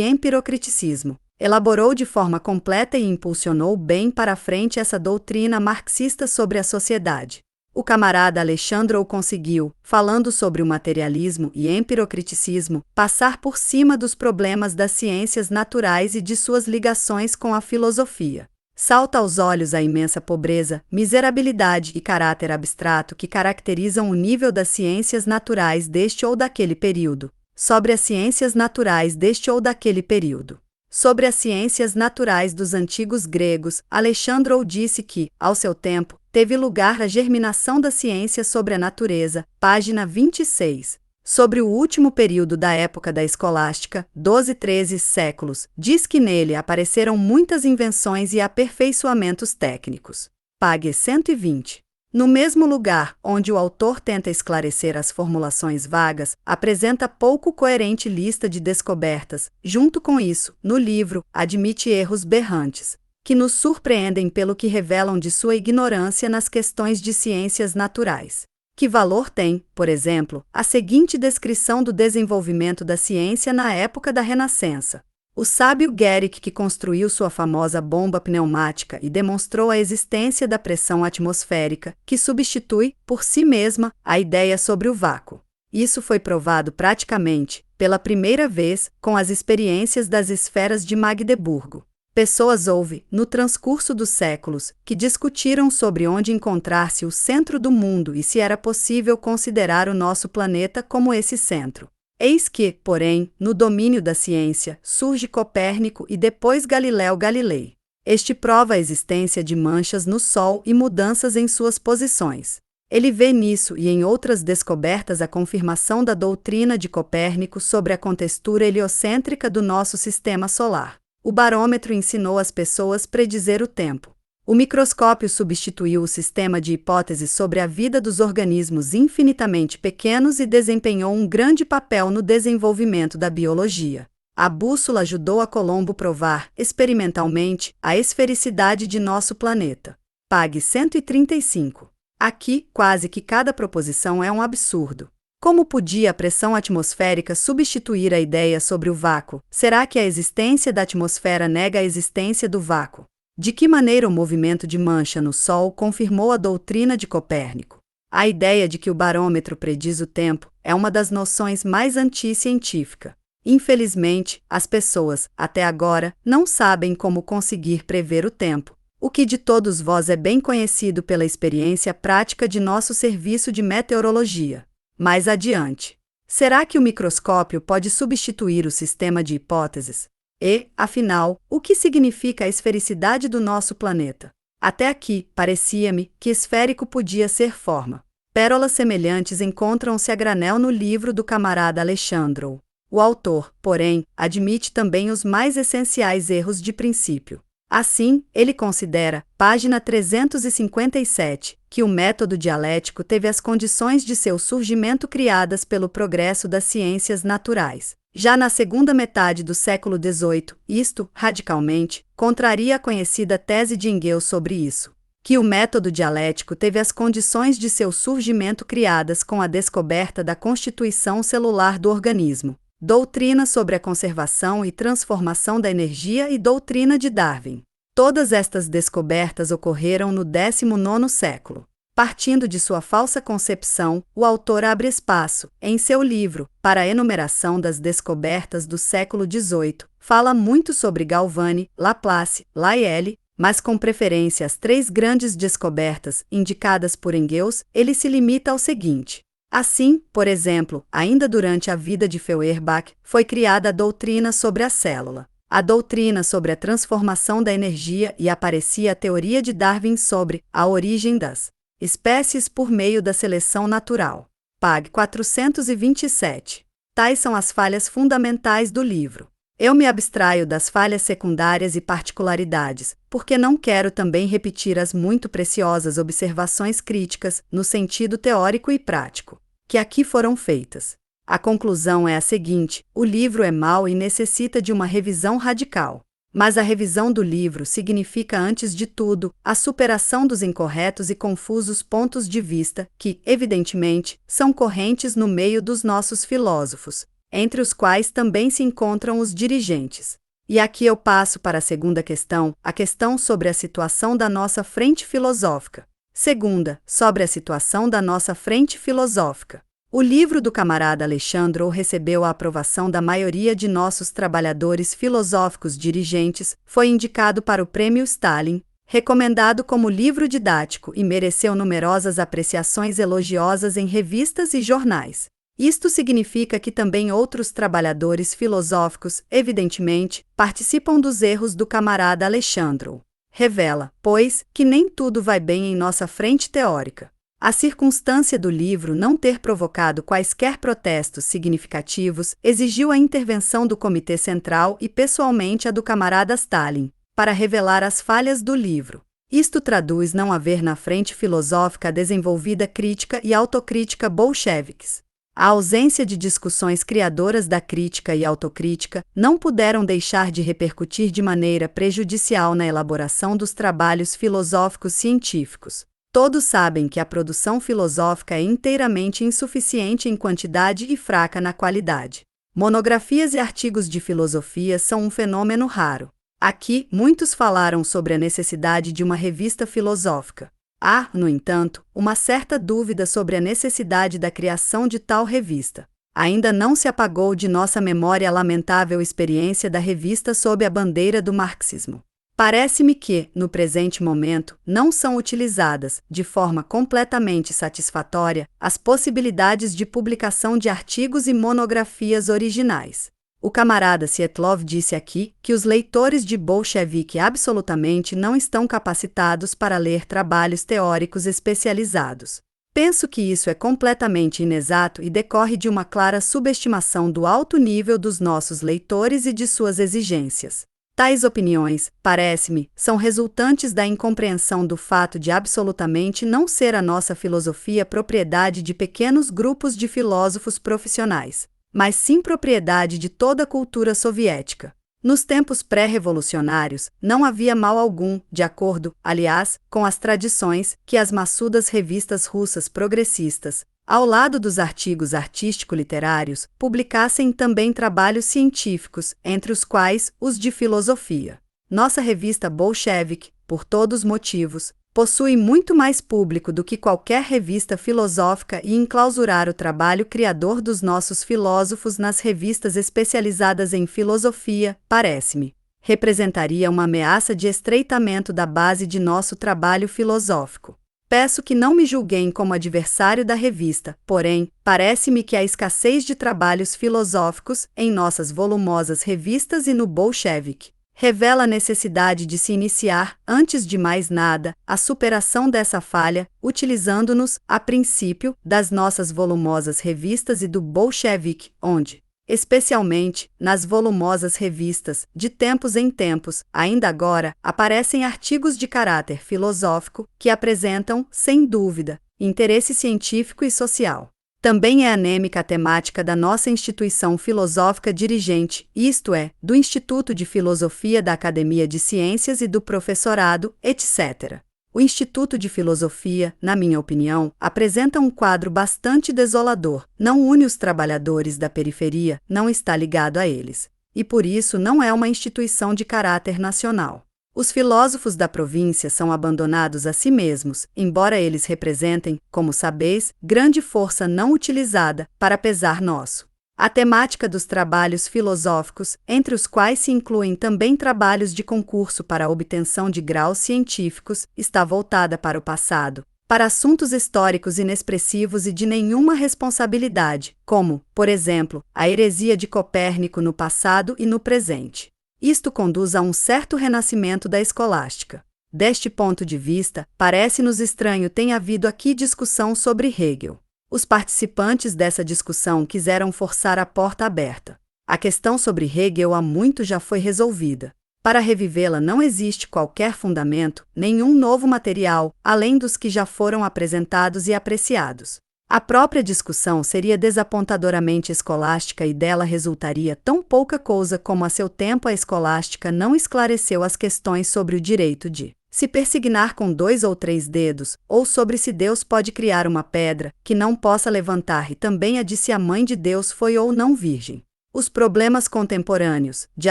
Empirocriticismo, elaborou de forma completa e impulsionou bem para frente essa doutrina marxista sobre a sociedade. O camarada Alexandrov conseguiu, falando sobre o materialismo e empirocriticismo, passar por cima dos problemas das ciências naturais e de suas ligações com a filosofia. Salta aos olhos a imensa pobreza, miserabilidade e caráter abstrato que caracterizam o nível das ciências naturais deste ou daquele período. Sobre as ciências naturais deste ou daquele período. Sobre as ciências naturais dos antigos gregos, Alexandrov disse que, ao seu tempo, teve lugar a germinação da ciência sobre a natureza, página 26. Sobre o último período da época da escolástica, 12 e 13 séculos, diz que nele apareceram muitas invenções e aperfeiçoamentos técnicos. Pague 120. No mesmo lugar onde o autor tenta esclarecer as formulações vagas, apresenta pouco coerente lista de descobertas. Junto com isso, no livro, admite erros berrantes, que nos surpreendem pelo que revelam de sua ignorância nas questões de ciências naturais. Que valor tem, por exemplo, a seguinte descrição do desenvolvimento da ciência na época da Renascença? O sábio Guericke, que construiu sua famosa bomba pneumática e demonstrou a existência da pressão atmosférica, que substitui, por si mesma, a ideia sobre o vácuo. Isso foi provado praticamente, pela primeira vez, com as experiências das esferas de Magdeburgo. Pessoas houve, no transcurso dos séculos, que discutiram sobre onde encontrar-se o centro do mundo e se era possível considerar o nosso planeta como esse centro. Eis que, porém, no domínio da ciência, surge Copérnico e depois Galileu Galilei. Este prova a existência de manchas no Sol e mudanças em suas posições. Ele vê nisso e em outras descobertas a confirmação da doutrina de Copérnico sobre a contextura heliocêntrica do nosso sistema solar. O barômetro ensinou às pessoas predizer o tempo. O microscópio substituiu o sistema de hipóteses sobre a vida dos organismos infinitamente pequenos e desempenhou um grande papel no desenvolvimento da biologia. A bússola ajudou a Colombo provar, experimentalmente, a esfericidade de nosso planeta. Pague 135. Aqui, quase que cada proposição é um absurdo. Como podia a pressão atmosférica substituir a ideia sobre o vácuo? Será que a existência da atmosfera nega a existência do vácuo? De que maneira o movimento de mancha no Sol confirmou a doutrina de Copérnico? A ideia de que o barômetro prediz o tempo é uma das noções mais anticientíficas. Infelizmente, as pessoas, até agora, não sabem como conseguir prever o tempo, o que de todos vós é bem conhecido pela experiência prática de nosso serviço de meteorologia. Mais adiante. Será que o microscópio pode substituir o sistema de hipóteses? E, afinal, o que significa a esfericidade do nosso planeta? Até aqui, parecia-me que esférico podia ser forma. Pérolas semelhantes encontram-se a granel no livro do camarada Alexandrov. O autor, porém, admite também os mais essenciais erros de princípio. Assim, ele considera, página 357, que o método dialético teve as condições de seu surgimento criadas pelo progresso das ciências naturais. Já na segunda metade do século XVIII, isto, radicalmente, contraria a conhecida tese de Engels sobre isso, que o método dialético teve as condições de seu surgimento criadas com a descoberta da constituição celular do organismo. Doutrina sobre a conservação e transformação da energia e doutrina de Darwin. Todas estas descobertas ocorreram no 19º século. Partindo de sua falsa concepção, o autor abre espaço, em seu livro, para a enumeração das descobertas do século XVIII. Fala muito sobre Galvani, Laplace, Lyell, mas com preferência às três grandes descobertas indicadas por Engels, ele se limita ao seguinte. Assim, por exemplo, ainda durante a vida de Feuerbach, foi criada a doutrina sobre a célula, a doutrina sobre a transformação da energia e aparecia a teoria de Darwin sobre a origem das espécies por meio da seleção natural. Pag 427. Tais são as falhas fundamentais do livro. Eu me abstraio das falhas secundárias e particularidades, porque não quero também repetir as muito preciosas observações críticas, no sentido teórico e prático, que aqui foram feitas. A conclusão é a seguinte: o livro é mau e necessita de uma revisão radical. Mas a revisão do livro significa, antes de tudo, a superação dos incorretos e confusos pontos de vista que, evidentemente, são correntes no meio dos nossos filósofos, entre os quais também se encontram os dirigentes. E aqui eu passo para a segunda questão, a questão sobre a situação da nossa frente filosófica. Segunda, sobre a situação da nossa frente filosófica. O livro do camarada Alexandre recebeu a aprovação da maioria de nossos trabalhadores filosóficos dirigentes, foi indicado para o Prêmio Stalin, recomendado como livro didático e mereceu numerosas apreciações elogiosas em revistas e jornais. Isto significa que também outros trabalhadores filosóficos, evidentemente, participam dos erros do camarada Alexandre. Revela, pois, que nem tudo vai bem em nossa frente teórica. A circunstância do livro não ter provocado quaisquer protestos significativos exigiu a intervenção do Comitê Central e pessoalmente a do camarada Stalin, para revelar as falhas do livro. Isto traduz não haver na frente filosófica desenvolvida crítica e autocrítica bolcheviques. A ausência de discussões criadoras da crítica e autocrítica não puderam deixar de repercutir de maneira prejudicial na elaboração dos trabalhos filosóficos científicos. Todos sabem que a produção filosófica é inteiramente insuficiente em quantidade e fraca na qualidade. Monografias e artigos de filosofia são um fenômeno raro. Aqui, muitos falaram sobre a necessidade de uma revista filosófica. Há, no entanto, uma certa dúvida sobre a necessidade da criação de tal revista. Ainda não se apagou de nossa memória a lamentável experiência da revista sob a bandeira do marxismo. Parece-me que, no presente momento, não são utilizadas, de forma completamente satisfatória, as possibilidades de publicação de artigos e monografias originais. O camarada Sietlov disse aqui que os leitores de Bolshevik absolutamente não estão capacitados para ler trabalhos teóricos especializados. Penso que isso é completamente inexato e decorre de uma clara subestimação do alto nível dos nossos leitores e de suas exigências. Tais opiniões, parece-me, são resultantes da incompreensão do fato de absolutamente não ser a nossa filosofia propriedade de pequenos grupos de filósofos profissionais, mas sim propriedade de toda a cultura soviética. Nos tempos pré-revolucionários, não havia mal algum, de acordo, aliás, com as tradições, que as maçudas revistas russas progressistas, ao lado dos artigos artístico-literários, publicassem também trabalhos científicos, entre os quais os de filosofia. Nossa revista Bolshevik, por todos os motivos, possui muito mais público do que qualquer revista filosófica e enclausurar o trabalho criador dos nossos filósofos nas revistas especializadas em filosofia, parece-me, representaria uma ameaça de estreitamento da base de nosso trabalho filosófico. Peço que não me julguem como adversário da revista, porém, parece-me que a escassez de trabalhos filosóficos em nossas volumosas revistas e no Bolshevik revela a necessidade de se iniciar, antes de mais nada, a superação dessa falha, utilizando-nos, a princípio, das nossas volumosas revistas e do Bolshevik, onde, especialmente, nas volumosas revistas, de tempos em tempos, ainda agora, aparecem artigos de caráter filosófico que apresentam, sem dúvida, interesse científico e social. Também é anêmica a temática da nossa instituição filosófica dirigente, isto é, do Instituto de Filosofia da Academia de Ciências e do Professorado, etc. O Instituto de Filosofia, na minha opinião, apresenta um quadro bastante desolador, não une os trabalhadores da periferia, não está ligado a eles. E por isso não é uma instituição de caráter nacional. Os filósofos da província são abandonados a si mesmos, embora eles representem, como sabeis, grande força não utilizada, para pesar nosso. A temática dos trabalhos filosóficos, entre os quais se incluem também trabalhos de concurso para a obtenção de graus científicos, está voltada para o passado, para assuntos históricos inexpressivos e de nenhuma responsabilidade, como, por exemplo, a heresia de Copérnico no passado e no presente. Isto conduz a um certo renascimento da escolástica. Deste ponto de vista, parece-nos estranho tenha havido aqui discussão sobre Hegel. Os participantes dessa discussão quiseram forçar a porta aberta. A questão sobre Hegel há muito já foi resolvida. Para revivê-la não existe qualquer fundamento, nenhum novo material, além dos que já foram apresentados e apreciados. A própria discussão seria desapontadoramente escolástica e dela resultaria tão pouca coisa como a seu tempo a escolástica não esclareceu as questões sobre o direito de se persignar com 2 ou 3 dedos, ou sobre se Deus pode criar uma pedra que não possa levantar, e também a de se a mãe de Deus foi ou não virgem. Os problemas contemporâneos, de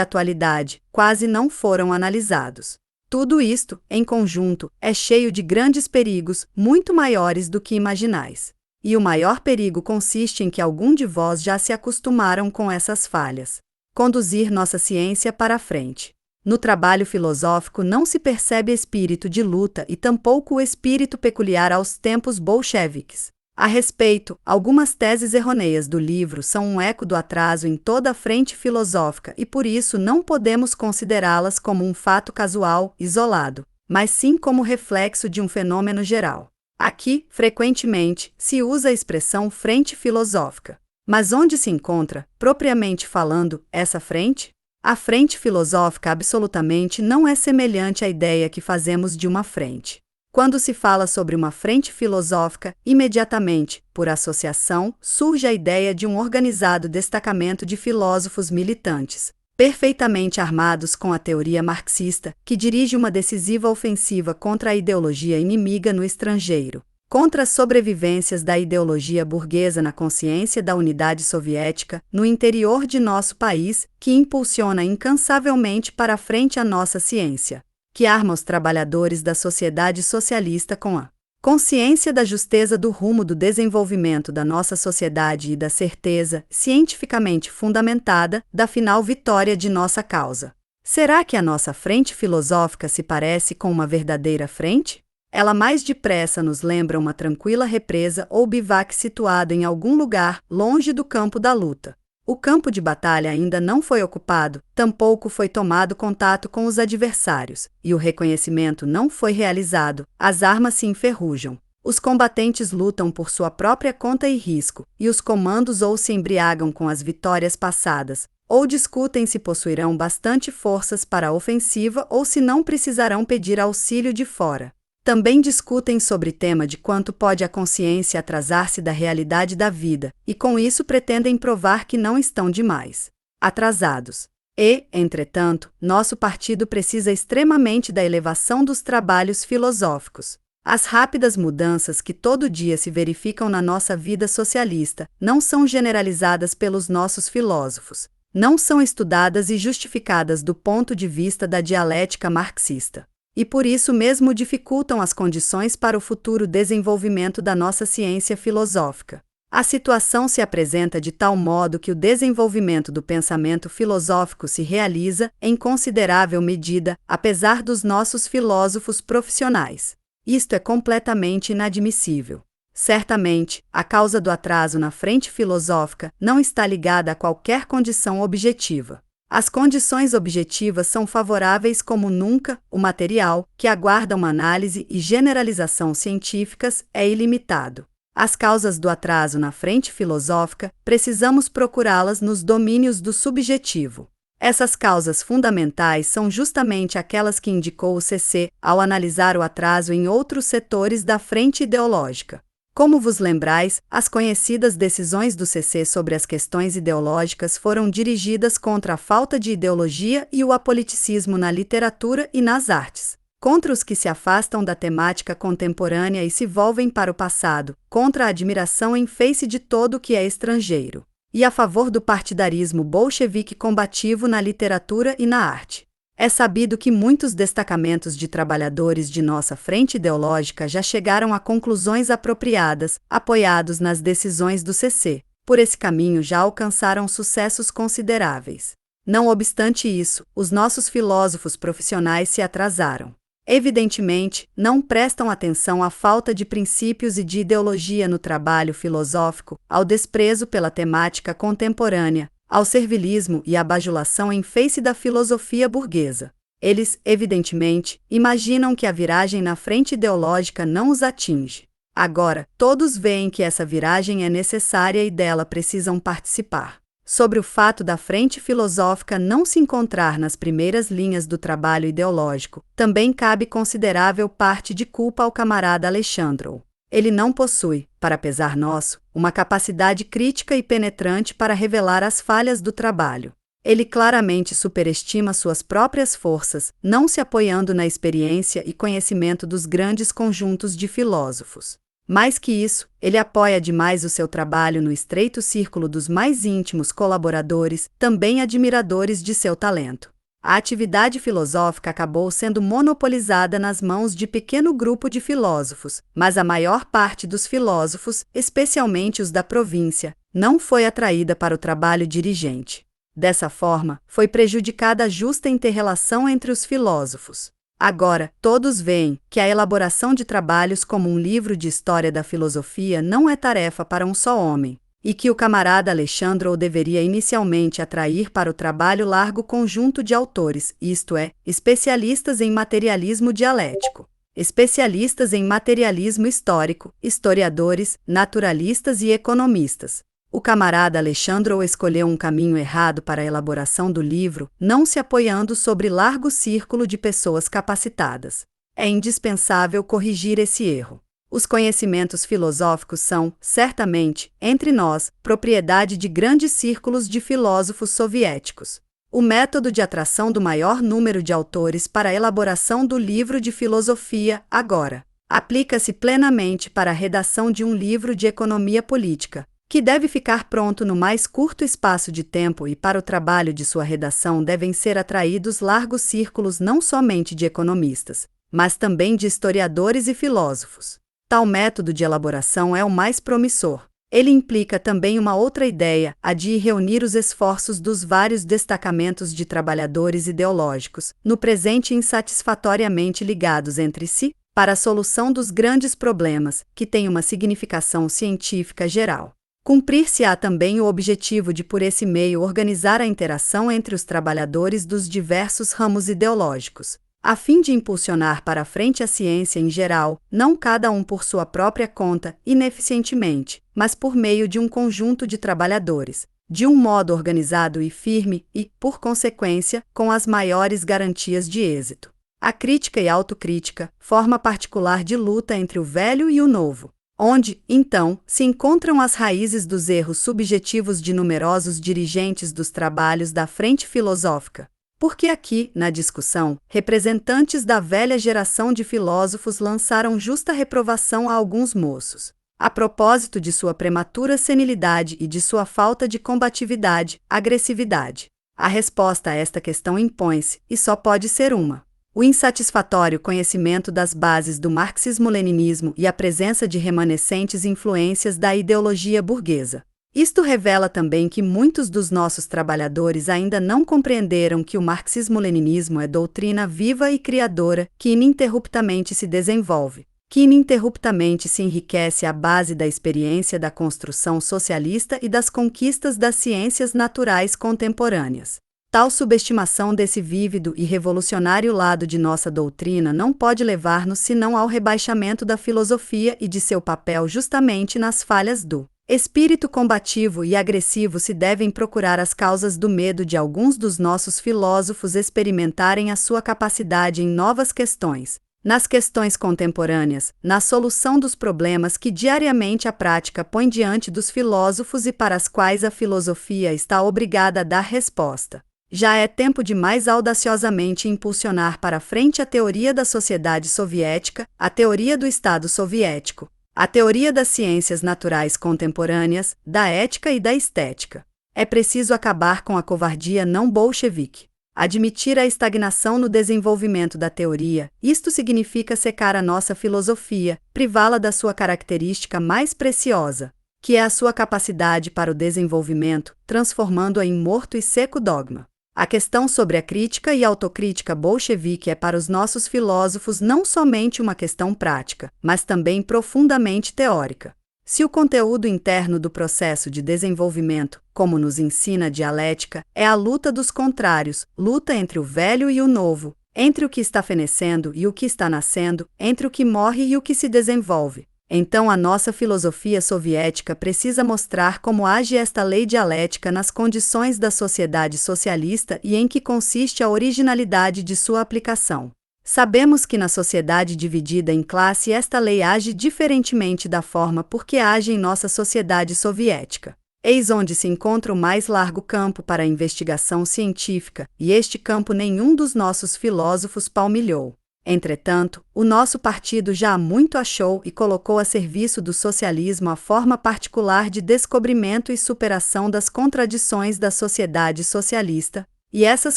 atualidade, quase não foram analisados. Tudo isto, em conjunto, é cheio de grandes perigos, muito maiores do que imaginais. E o maior perigo consiste em que algum de vós já se acostumaram com essas falhas. Conduzir nossa ciência para a frente. No trabalho filosófico não se percebe espírito de luta e tampouco o espírito peculiar aos tempos bolcheviques. A respeito, algumas teses errôneas do livro são um eco do atraso em toda a frente filosófica e por isso não podemos considerá-las como um fato casual, isolado, mas sim como reflexo de um fenômeno geral. Aqui, frequentemente, se usa a expressão frente filosófica. Mas onde se encontra, propriamente falando, essa frente? A frente filosófica absolutamente não é semelhante à ideia que fazemos de uma frente. Quando se fala sobre uma frente filosófica, imediatamente, por associação, surge a ideia de um organizado destacamento de filósofos militantes, perfeitamente armados com a teoria marxista, que dirige uma decisiva ofensiva contra a ideologia inimiga no estrangeiro, contra as sobrevivências da ideologia burguesa na consciência da unidade soviética, no interior de nosso país, que impulsiona incansavelmente para a frente a nossa ciência, que arma os trabalhadores da sociedade socialista com a consciência da justeza do rumo do desenvolvimento da nossa sociedade e da certeza, cientificamente fundamentada, da final vitória de nossa causa. Será que a nossa frente filosófica se parece com uma verdadeira frente? Ela mais depressa nos lembra uma tranquila represa ou bivac situado em algum lugar longe do campo da luta. O campo de batalha ainda não foi ocupado, tampouco foi tomado contato com os adversários, e o reconhecimento não foi realizado, as armas se enferrujam. Os combatentes lutam por sua própria conta e risco, e os comandos ou se embriagam com as vitórias passadas, ou discutem se possuirão bastante forças para a ofensiva ou se não precisarão pedir auxílio de fora. Também discutem sobre tema de quanto pode a consciência atrasar-se da realidade da vida, e com isso pretendem provar que não estão demais atrasados. E, entretanto, nosso partido precisa extremamente da elevação dos trabalhos filosóficos. As rápidas mudanças que todo dia se verificam na nossa vida socialista não são generalizadas pelos nossos filósofos, não são estudadas e justificadas do ponto de vista da dialética marxista. E por isso mesmo dificultam as condições para o futuro desenvolvimento da nossa ciência filosófica. A situação se apresenta de tal modo que o desenvolvimento do pensamento filosófico se realiza, em considerável medida, apesar dos nossos filósofos profissionais. Isto é completamente inadmissível. Certamente, a causa do atraso na frente filosófica não está ligada a qualquer condição objetiva. As condições objetivas são favoráveis como nunca, o material, que aguarda uma análise e generalização científicas, é ilimitado. As causas do atraso na frente filosófica, precisamos procurá-las nos domínios do subjetivo. Essas causas fundamentais são justamente aquelas que indicou o CC ao analisar o atraso em outros setores da frente ideológica. Como vos lembrais, as conhecidas decisões do CC sobre as questões ideológicas foram dirigidas contra a falta de ideologia e o apoliticismo na literatura e nas artes, contra os que se afastam da temática contemporânea e se volvem para o passado, contra a admiração em face de todo o que é estrangeiro, e a favor do partidarismo bolchevique combativo na literatura e na arte. É sabido que muitos destacamentos de trabalhadores de nossa frente ideológica já chegaram a conclusões apropriadas, apoiados nas decisões do CC. Por esse caminho já alcançaram sucessos consideráveis. Não obstante isso, os nossos filósofos profissionais se atrasaram. Evidentemente, não prestam atenção à falta de princípios e de ideologia no trabalho filosófico, ao desprezo pela temática contemporânea, ao servilismo e à bajulação em face da filosofia burguesa. Eles, evidentemente, imaginam que a viragem na frente ideológica não os atinge. Agora, todos veem que essa viragem é necessária e dela precisam participar. Sobre o fato da frente filosófica não se encontrar nas primeiras linhas do trabalho ideológico, também cabe considerável parte de culpa ao camarada Alexandrov. Ele não possui, para pesar nosso, uma capacidade crítica e penetrante para revelar as falhas do trabalho. Ele claramente superestima suas próprias forças, não se apoiando na experiência e conhecimento dos grandes conjuntos de filósofos. Mais que isso, ele apoia demais o seu trabalho no estreito círculo dos mais íntimos colaboradores, também admiradores de seu talento. A atividade filosófica acabou sendo monopolizada nas mãos de pequeno grupo de filósofos, mas a maior parte dos filósofos, especialmente os da província, não foi atraída para o trabalho dirigente. Dessa forma, foi prejudicada a justa inter-relação entre os filósofos. Agora, todos veem que a elaboração de trabalhos como um livro de história da filosofia não é tarefa para um só homem, e que o camarada Alexandre deveria inicialmente atrair para o trabalho largo conjunto de autores, isto é, especialistas em materialismo dialético, especialistas em materialismo histórico, historiadores, naturalistas e economistas. O camarada Alexandre escolheu um caminho errado para a elaboração do livro, não se apoiando sobre largo círculo de pessoas capacitadas. É indispensável corrigir esse erro. Os conhecimentos filosóficos são, certamente, entre nós, propriedade de grandes círculos de filósofos soviéticos. O método de atração do maior número de autores para a elaboração do livro de filosofia, agora, aplica-se plenamente para a redação de um livro de economia política, que deve ficar pronto no mais curto espaço de tempo, e para o trabalho de sua redação devem ser atraídos largos círculos não somente de economistas, mas também de historiadores e filósofos. Tal método de elaboração é o mais promissor. Ele implica também uma outra ideia, a de reunir os esforços dos vários destacamentos de trabalhadores ideológicos, no presente insatisfatoriamente ligados entre si, para a solução dos grandes problemas, que têm uma significação científica geral. Cumprir-se-á também o objetivo de, por esse meio, organizar a interação entre os trabalhadores dos diversos ramos ideológicos, a fim de impulsionar para a frente a ciência em geral, não cada um por sua própria conta, ineficientemente, mas por meio de um conjunto de trabalhadores, de um modo organizado e firme e, por consequência, com as maiores garantias de êxito. A crítica e autocrítica, forma particular de luta entre o velho e o novo, onde, então, se encontram as raízes dos erros subjetivos de numerosos dirigentes dos trabalhos da frente filosófica. Porque aqui, na discussão, representantes da velha geração de filósofos lançaram justa reprovação a alguns moços, a propósito de sua prematura senilidade e de sua falta de combatividade, agressividade. A resposta a esta questão impõe-se, e só pode ser uma: o insatisfatório conhecimento das bases do marxismo-leninismo e a presença de remanescentes influências da ideologia burguesa. Isto revela também que muitos dos nossos trabalhadores ainda não compreenderam que o marxismo-leninismo é doutrina viva e criadora que ininterruptamente se desenvolve, que ininterruptamente se enriquece à base da experiência da construção socialista e das conquistas das ciências naturais contemporâneas. Tal subestimação desse vívido e revolucionário lado de nossa doutrina não pode levar-nos senão ao rebaixamento da filosofia e de seu papel justamente nas falhas do espírito combativo e agressivo. Se devem procurar as causas do medo de alguns dos nossos filósofos experimentarem a sua capacidade em novas questões, nas questões contemporâneas, na solução dos problemas que diariamente a prática põe diante dos filósofos e para as quais a filosofia está obrigada a dar resposta. Já é tempo de mais audaciosamente impulsionar para a frente a teoria da sociedade soviética, a teoria do Estado soviético, a teoria das ciências naturais contemporâneas, da ética e da estética. É preciso acabar com a covardia não bolchevique. Admitir a estagnação no desenvolvimento da teoria, isto significa secar a nossa filosofia, privá-la da sua característica mais preciosa, que é a sua capacidade para o desenvolvimento, transformando-a em morto e seco dogma. A questão sobre a crítica e autocrítica bolchevique é para os nossos filósofos não somente uma questão prática, mas também profundamente teórica. Se o conteúdo interno do processo de desenvolvimento, como nos ensina a dialética, é a luta dos contrários, luta entre o velho e o novo, entre o que está fenecendo e o que está nascendo, entre o que morre e o que se desenvolve, então a nossa filosofia soviética precisa mostrar como age esta lei dialética nas condições da sociedade socialista e em que consiste a originalidade de sua aplicação. Sabemos que na sociedade dividida em classe esta lei age diferentemente da forma por que age em nossa sociedade soviética. Eis onde se encontra o mais largo campo para a investigação científica, e este campo nenhum dos nossos filósofos palmilhou. Entretanto, o nosso partido já há muito achou e colocou a serviço do socialismo a forma particular de descobrimento e superação das contradições da sociedade socialista, e essas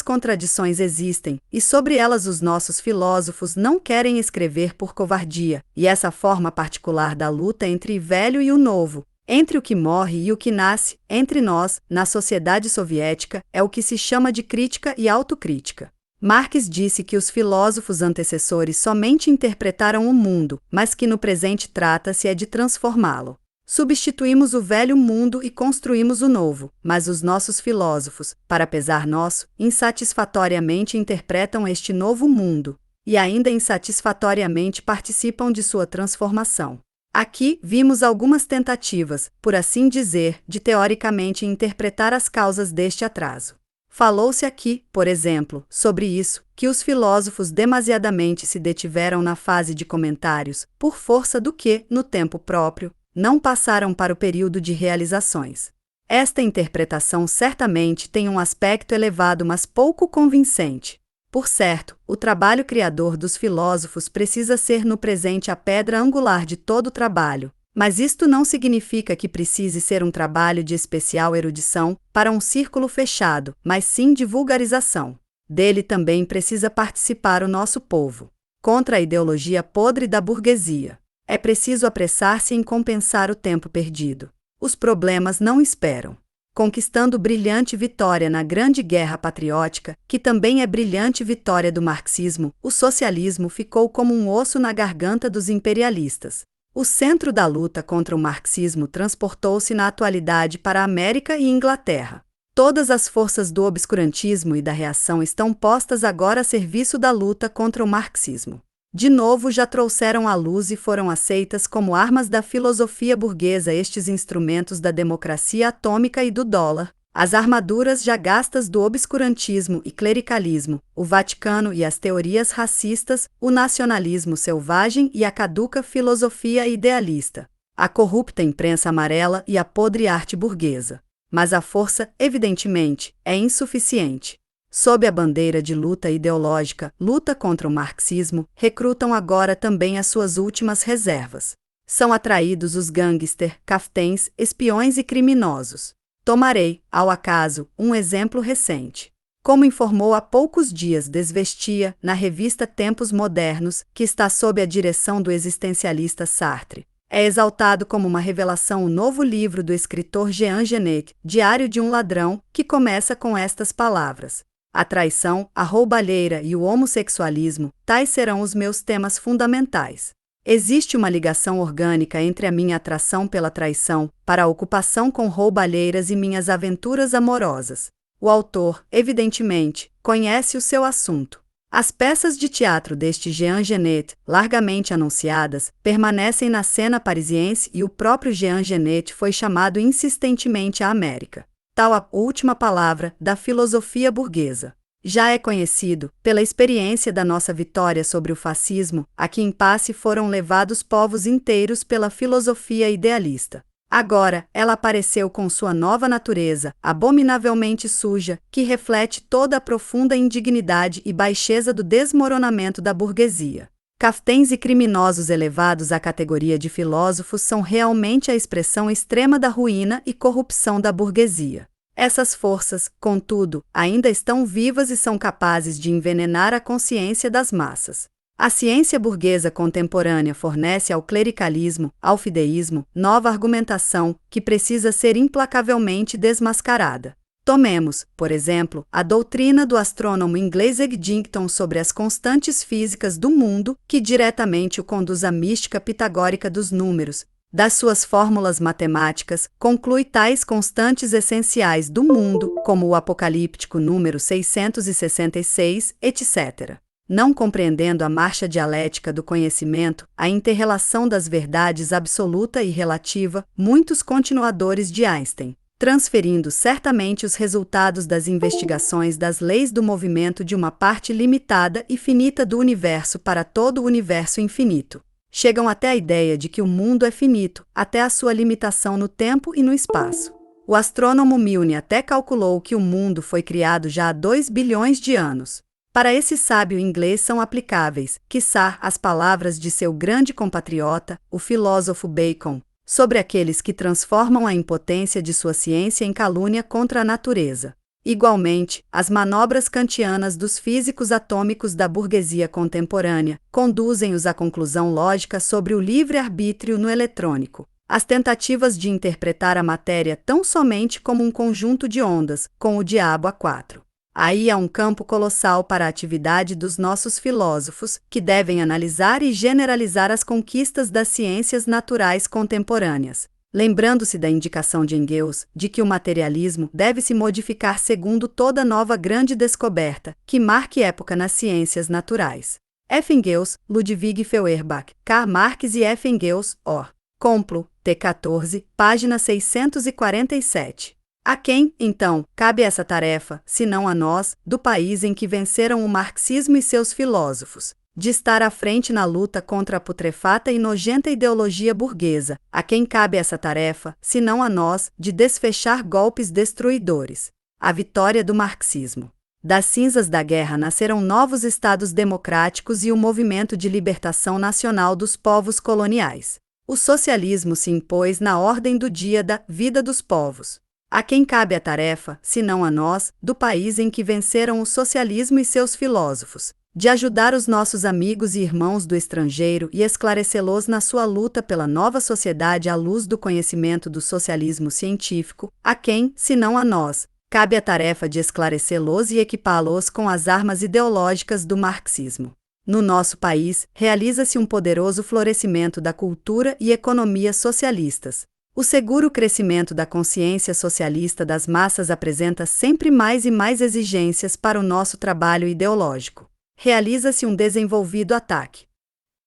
contradições existem, e sobre elas os nossos filósofos não querem escrever por covardia, e essa forma particular da luta entre o velho e o novo, entre o que morre e o que nasce, entre nós, na sociedade soviética, é o que se chama de crítica e autocrítica. Marx disse que os filósofos antecessores somente interpretaram o mundo, mas que no presente trata-se de transformá-lo. Substituímos o velho mundo e construímos o novo, mas os nossos filósofos, para pesar nosso, insatisfatoriamente interpretam este novo mundo, e ainda insatisfatoriamente participam de sua transformação. Aqui vimos algumas tentativas, por assim dizer, de teoricamente interpretar as causas deste atraso. Falou-se aqui, por exemplo, sobre isso, que os filósofos demasiadamente se detiveram na fase de comentários, por força do que, no tempo próprio, não passaram para o período de realizações. Esta interpretação certamente tem um aspecto elevado, mas pouco convincente. Por certo, o trabalho criador dos filósofos precisa ser no presente a pedra angular de todo o trabalho, mas isto não significa que precise ser um trabalho de especial erudição para um círculo fechado, mas sim de vulgarização. Dele também precisa participar o nosso povo. Contra a ideologia podre da burguesia. É preciso apressar-se em compensar o tempo perdido. Os problemas não esperam. Conquistando brilhante vitória na Grande Guerra Patriótica, que também é brilhante vitória do marxismo, o socialismo ficou como um osso na garganta dos imperialistas. O centro da luta contra o marxismo transportou-se na atualidade para a América e Inglaterra. Todas as forças do obscurantismo e da reação estão postas agora a serviço da luta contra o marxismo. De novo já trouxeram à luz e foram aceitas como armas da filosofia burguesa estes instrumentos da democracia atômica e do dólar, as armaduras já gastas do obscurantismo e clericalismo, o Vaticano e as teorias racistas, o nacionalismo selvagem e a caduca filosofia idealista, a corrupta imprensa amarela e a podre arte burguesa. Mas a força, evidentemente, é insuficiente. Sob a bandeira de luta ideológica, luta contra o marxismo, recrutam agora também as suas últimas reservas. São atraídos os gangster, caftens, espiões e criminosos. Tomarei, ao acaso, um exemplo recente. Como informou há poucos dias Desvestia, na revista Tempos Modernos, que está sob a direção do existencialista Sartre. É exaltado como uma revelação o novo livro do escritor Jean Genet, Diário de um Ladrão, que começa com estas palavras. A traição, a roubalheira e o homossexualismo, tais serão os meus temas fundamentais. Existe uma ligação orgânica entre a minha atração pela traição, para a ocupação com roubalheiras e minhas aventuras amorosas. O autor, evidentemente, conhece o seu assunto. As peças de teatro deste Jean Genet, largamente anunciadas, permanecem na cena parisiense e o próprio Jean Genet foi chamado insistentemente à América. Tal a última palavra da filosofia burguesa. Já é conhecido, pela experiência da nossa vitória sobre o fascismo, a que em passe foram levados povos inteiros pela filosofia idealista. Agora, ela apareceu com sua nova natureza, abominavelmente suja, que reflete toda a profunda indignidade e baixeza do desmoronamento da burguesia. Caftens e criminosos elevados à categoria de filósofos são realmente a expressão extrema da ruína e corrupção da burguesia. Essas forças, contudo, ainda estão vivas e são capazes de envenenar a consciência das massas. A ciência burguesa contemporânea fornece ao clericalismo, ao fideísmo, nova argumentação, que precisa ser implacavelmente desmascarada. Tomemos, por exemplo, a doutrina do astrônomo inglês Eddington sobre as constantes físicas do mundo, que diretamente o conduz à mística pitagórica dos números. Das suas fórmulas matemáticas, conclui tais constantes essenciais do mundo, como o apocalíptico número 666, etc. Não compreendendo a marcha dialética do conhecimento, a interrelação das verdades absoluta e relativa, muitos continuadores de Einstein, transferindo certamente os resultados das investigações das leis do movimento de uma parte limitada e finita do universo para todo o universo infinito. Chegam até a ideia de que o mundo é finito, até a sua limitação no tempo e no espaço. O astrônomo Milne até calculou que o mundo foi criado já há 2 bilhões de anos. Para esse sábio inglês são aplicáveis, quiçá, as palavras de seu grande compatriota, o filósofo Bacon, sobre aqueles que transformam a impotência de sua ciência em calúnia contra a natureza. Igualmente, as manobras kantianas dos físicos atômicos da burguesia contemporânea conduzem-os à conclusão lógica sobre o livre-arbítrio no eletrônico. As tentativas de interpretar a matéria tão somente como um conjunto de ondas, com o diabo a 4. Aí há um campo colossal para a atividade dos nossos filósofos, que devem analisar e generalizar as conquistas das ciências naturais contemporâneas, lembrando-se da indicação de Engels de que o materialismo deve se modificar segundo toda nova grande descoberta, que marque época nas ciências naturais. F. Engels, Ludwig Feuerbach, Karl Marx e F. Engels, Or. Complo, T14, página 647. A quem, então, cabe essa tarefa, se não a nós, do país em que venceram o marxismo e seus filósofos, de estar à frente na luta contra a putrefata e nojenta ideologia burguesa? A quem cabe essa tarefa, se não a nós, de desfechar golpes destruidores? A vitória do marxismo. Das cinzas da guerra nasceram novos estados democráticos e o movimento de libertação nacional dos povos coloniais. O socialismo se impôs na ordem do dia da vida dos povos. A quem cabe a tarefa, se não a nós, do país em que venceram o socialismo e seus filósofos, de ajudar os nossos amigos e irmãos do estrangeiro e esclarecê-los na sua luta pela nova sociedade à luz do conhecimento do socialismo científico? A quem, se não a nós, cabe a tarefa de esclarecê-los e equipá-los com as armas ideológicas do marxismo? No nosso país, realiza-se um poderoso florescimento da cultura e economia socialistas. O seguro crescimento da consciência socialista das massas apresenta sempre mais e mais exigências para o nosso trabalho ideológico. Realiza-se um desenvolvido ataque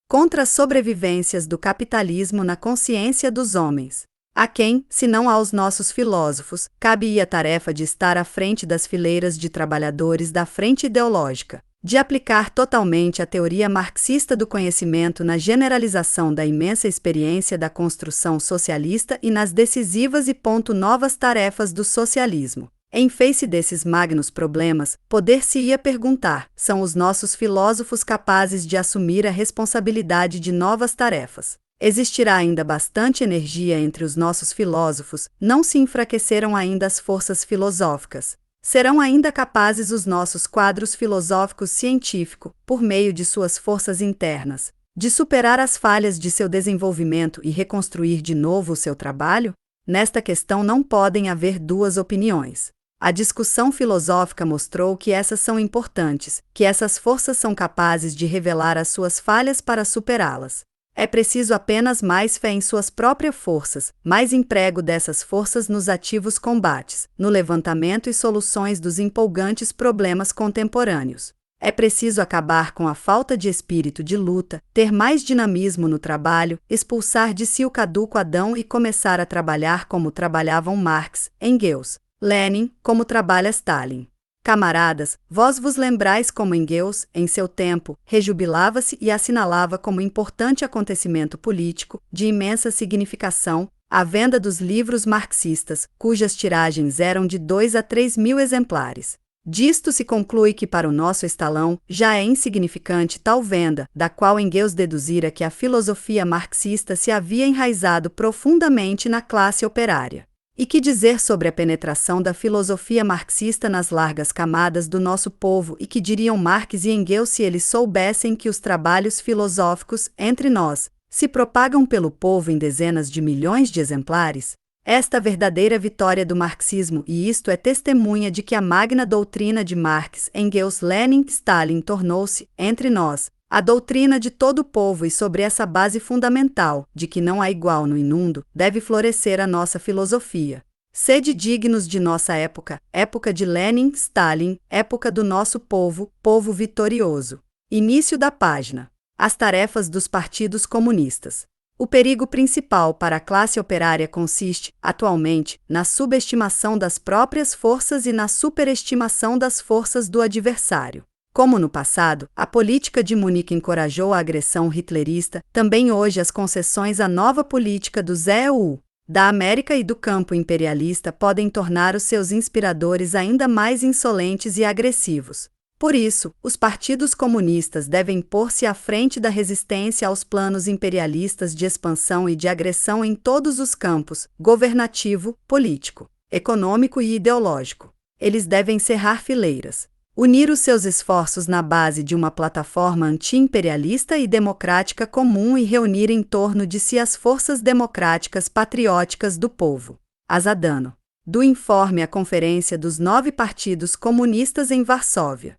contra as sobrevivências do capitalismo na consciência dos homens. A quem, se não aos nossos filósofos, cabe a tarefa de estar à frente das fileiras de trabalhadores da frente ideológica, de aplicar totalmente a teoria marxista do conhecimento na generalização da imensa experiência da construção socialista e nas decisivas e novas tarefas do socialismo. Em face desses magnos problemas, poder-se-ia perguntar: são os nossos filósofos capazes de assumir a responsabilidade de novas tarefas? Existirá ainda bastante energia entre os nossos filósofos? Não se enfraqueceram ainda as forças filosóficas? Serão ainda capazes os nossos quadros filosóficos científicos, por meio de suas forças internas, de superar as falhas de seu desenvolvimento e reconstruir de novo o seu trabalho? Nesta questão não podem haver duas opiniões. A discussão filosófica mostrou que essas são importantes, que essas forças são capazes de revelar as suas falhas para superá-las. É preciso apenas mais fé em suas próprias forças, mais emprego dessas forças nos ativos combates, no levantamento e soluções dos empolgantes problemas contemporâneos. É preciso acabar com a falta de espírito de luta, ter mais dinamismo no trabalho, expulsar de si o caduco Adão e começar a trabalhar como trabalhavam Marx, Engels, Lenin, como trabalha Stalin. Camaradas, vós vos lembrais como Engels, em seu tempo, rejubilava-se e assinalava como importante acontecimento político, de imensa significação, a venda dos livros marxistas, cujas tiragens eram de 2 a 3 mil exemplares. Disto se conclui que para o nosso estalão já é insignificante tal venda, da qual Engels deduzira que a filosofia marxista se havia enraizado profundamente na classe operária. E que dizer sobre a penetração da filosofia marxista nas largas camadas do nosso povo e que diriam Marx e Engels se eles soubessem que os trabalhos filosóficos, entre nós, se propagam pelo povo em dezenas de milhões de exemplares? Esta verdadeira vitória do marxismo, e isto é testemunha de que a magna doutrina de Marx, Engels, Lenin, Stalin tornou-se, entre nós, a doutrina de todo o povo, e sobre essa base fundamental, de que não há igual no imundo, deve florescer a nossa filosofia. Sede dignos de nossa época, época de Lenin, Stalin, época do nosso povo, povo vitorioso. Início da página. As tarefas dos partidos comunistas. O perigo principal para a classe operária consiste, atualmente, na subestimação das próprias forças e na superestimação das forças do adversário. Como no passado, a política de Munique encorajou a agressão hitlerista, também hoje as concessões à nova política do ZEU, da América e do campo imperialista podem tornar os seus inspiradores ainda mais insolentes e agressivos. Por isso, os partidos comunistas devem pôr-se à frente da resistência aos planos imperialistas de expansão e de agressão em todos os campos: governativo, político, econômico e ideológico. Eles devem cerrar fileiras, unir os seus esforços na base de uma plataforma anti-imperialista e democrática comum e reunir em torno de si as forças democráticas patrióticas do povo. Azadano. Do informe à Conferência dos 9 Partidos Comunistas em Varsóvia.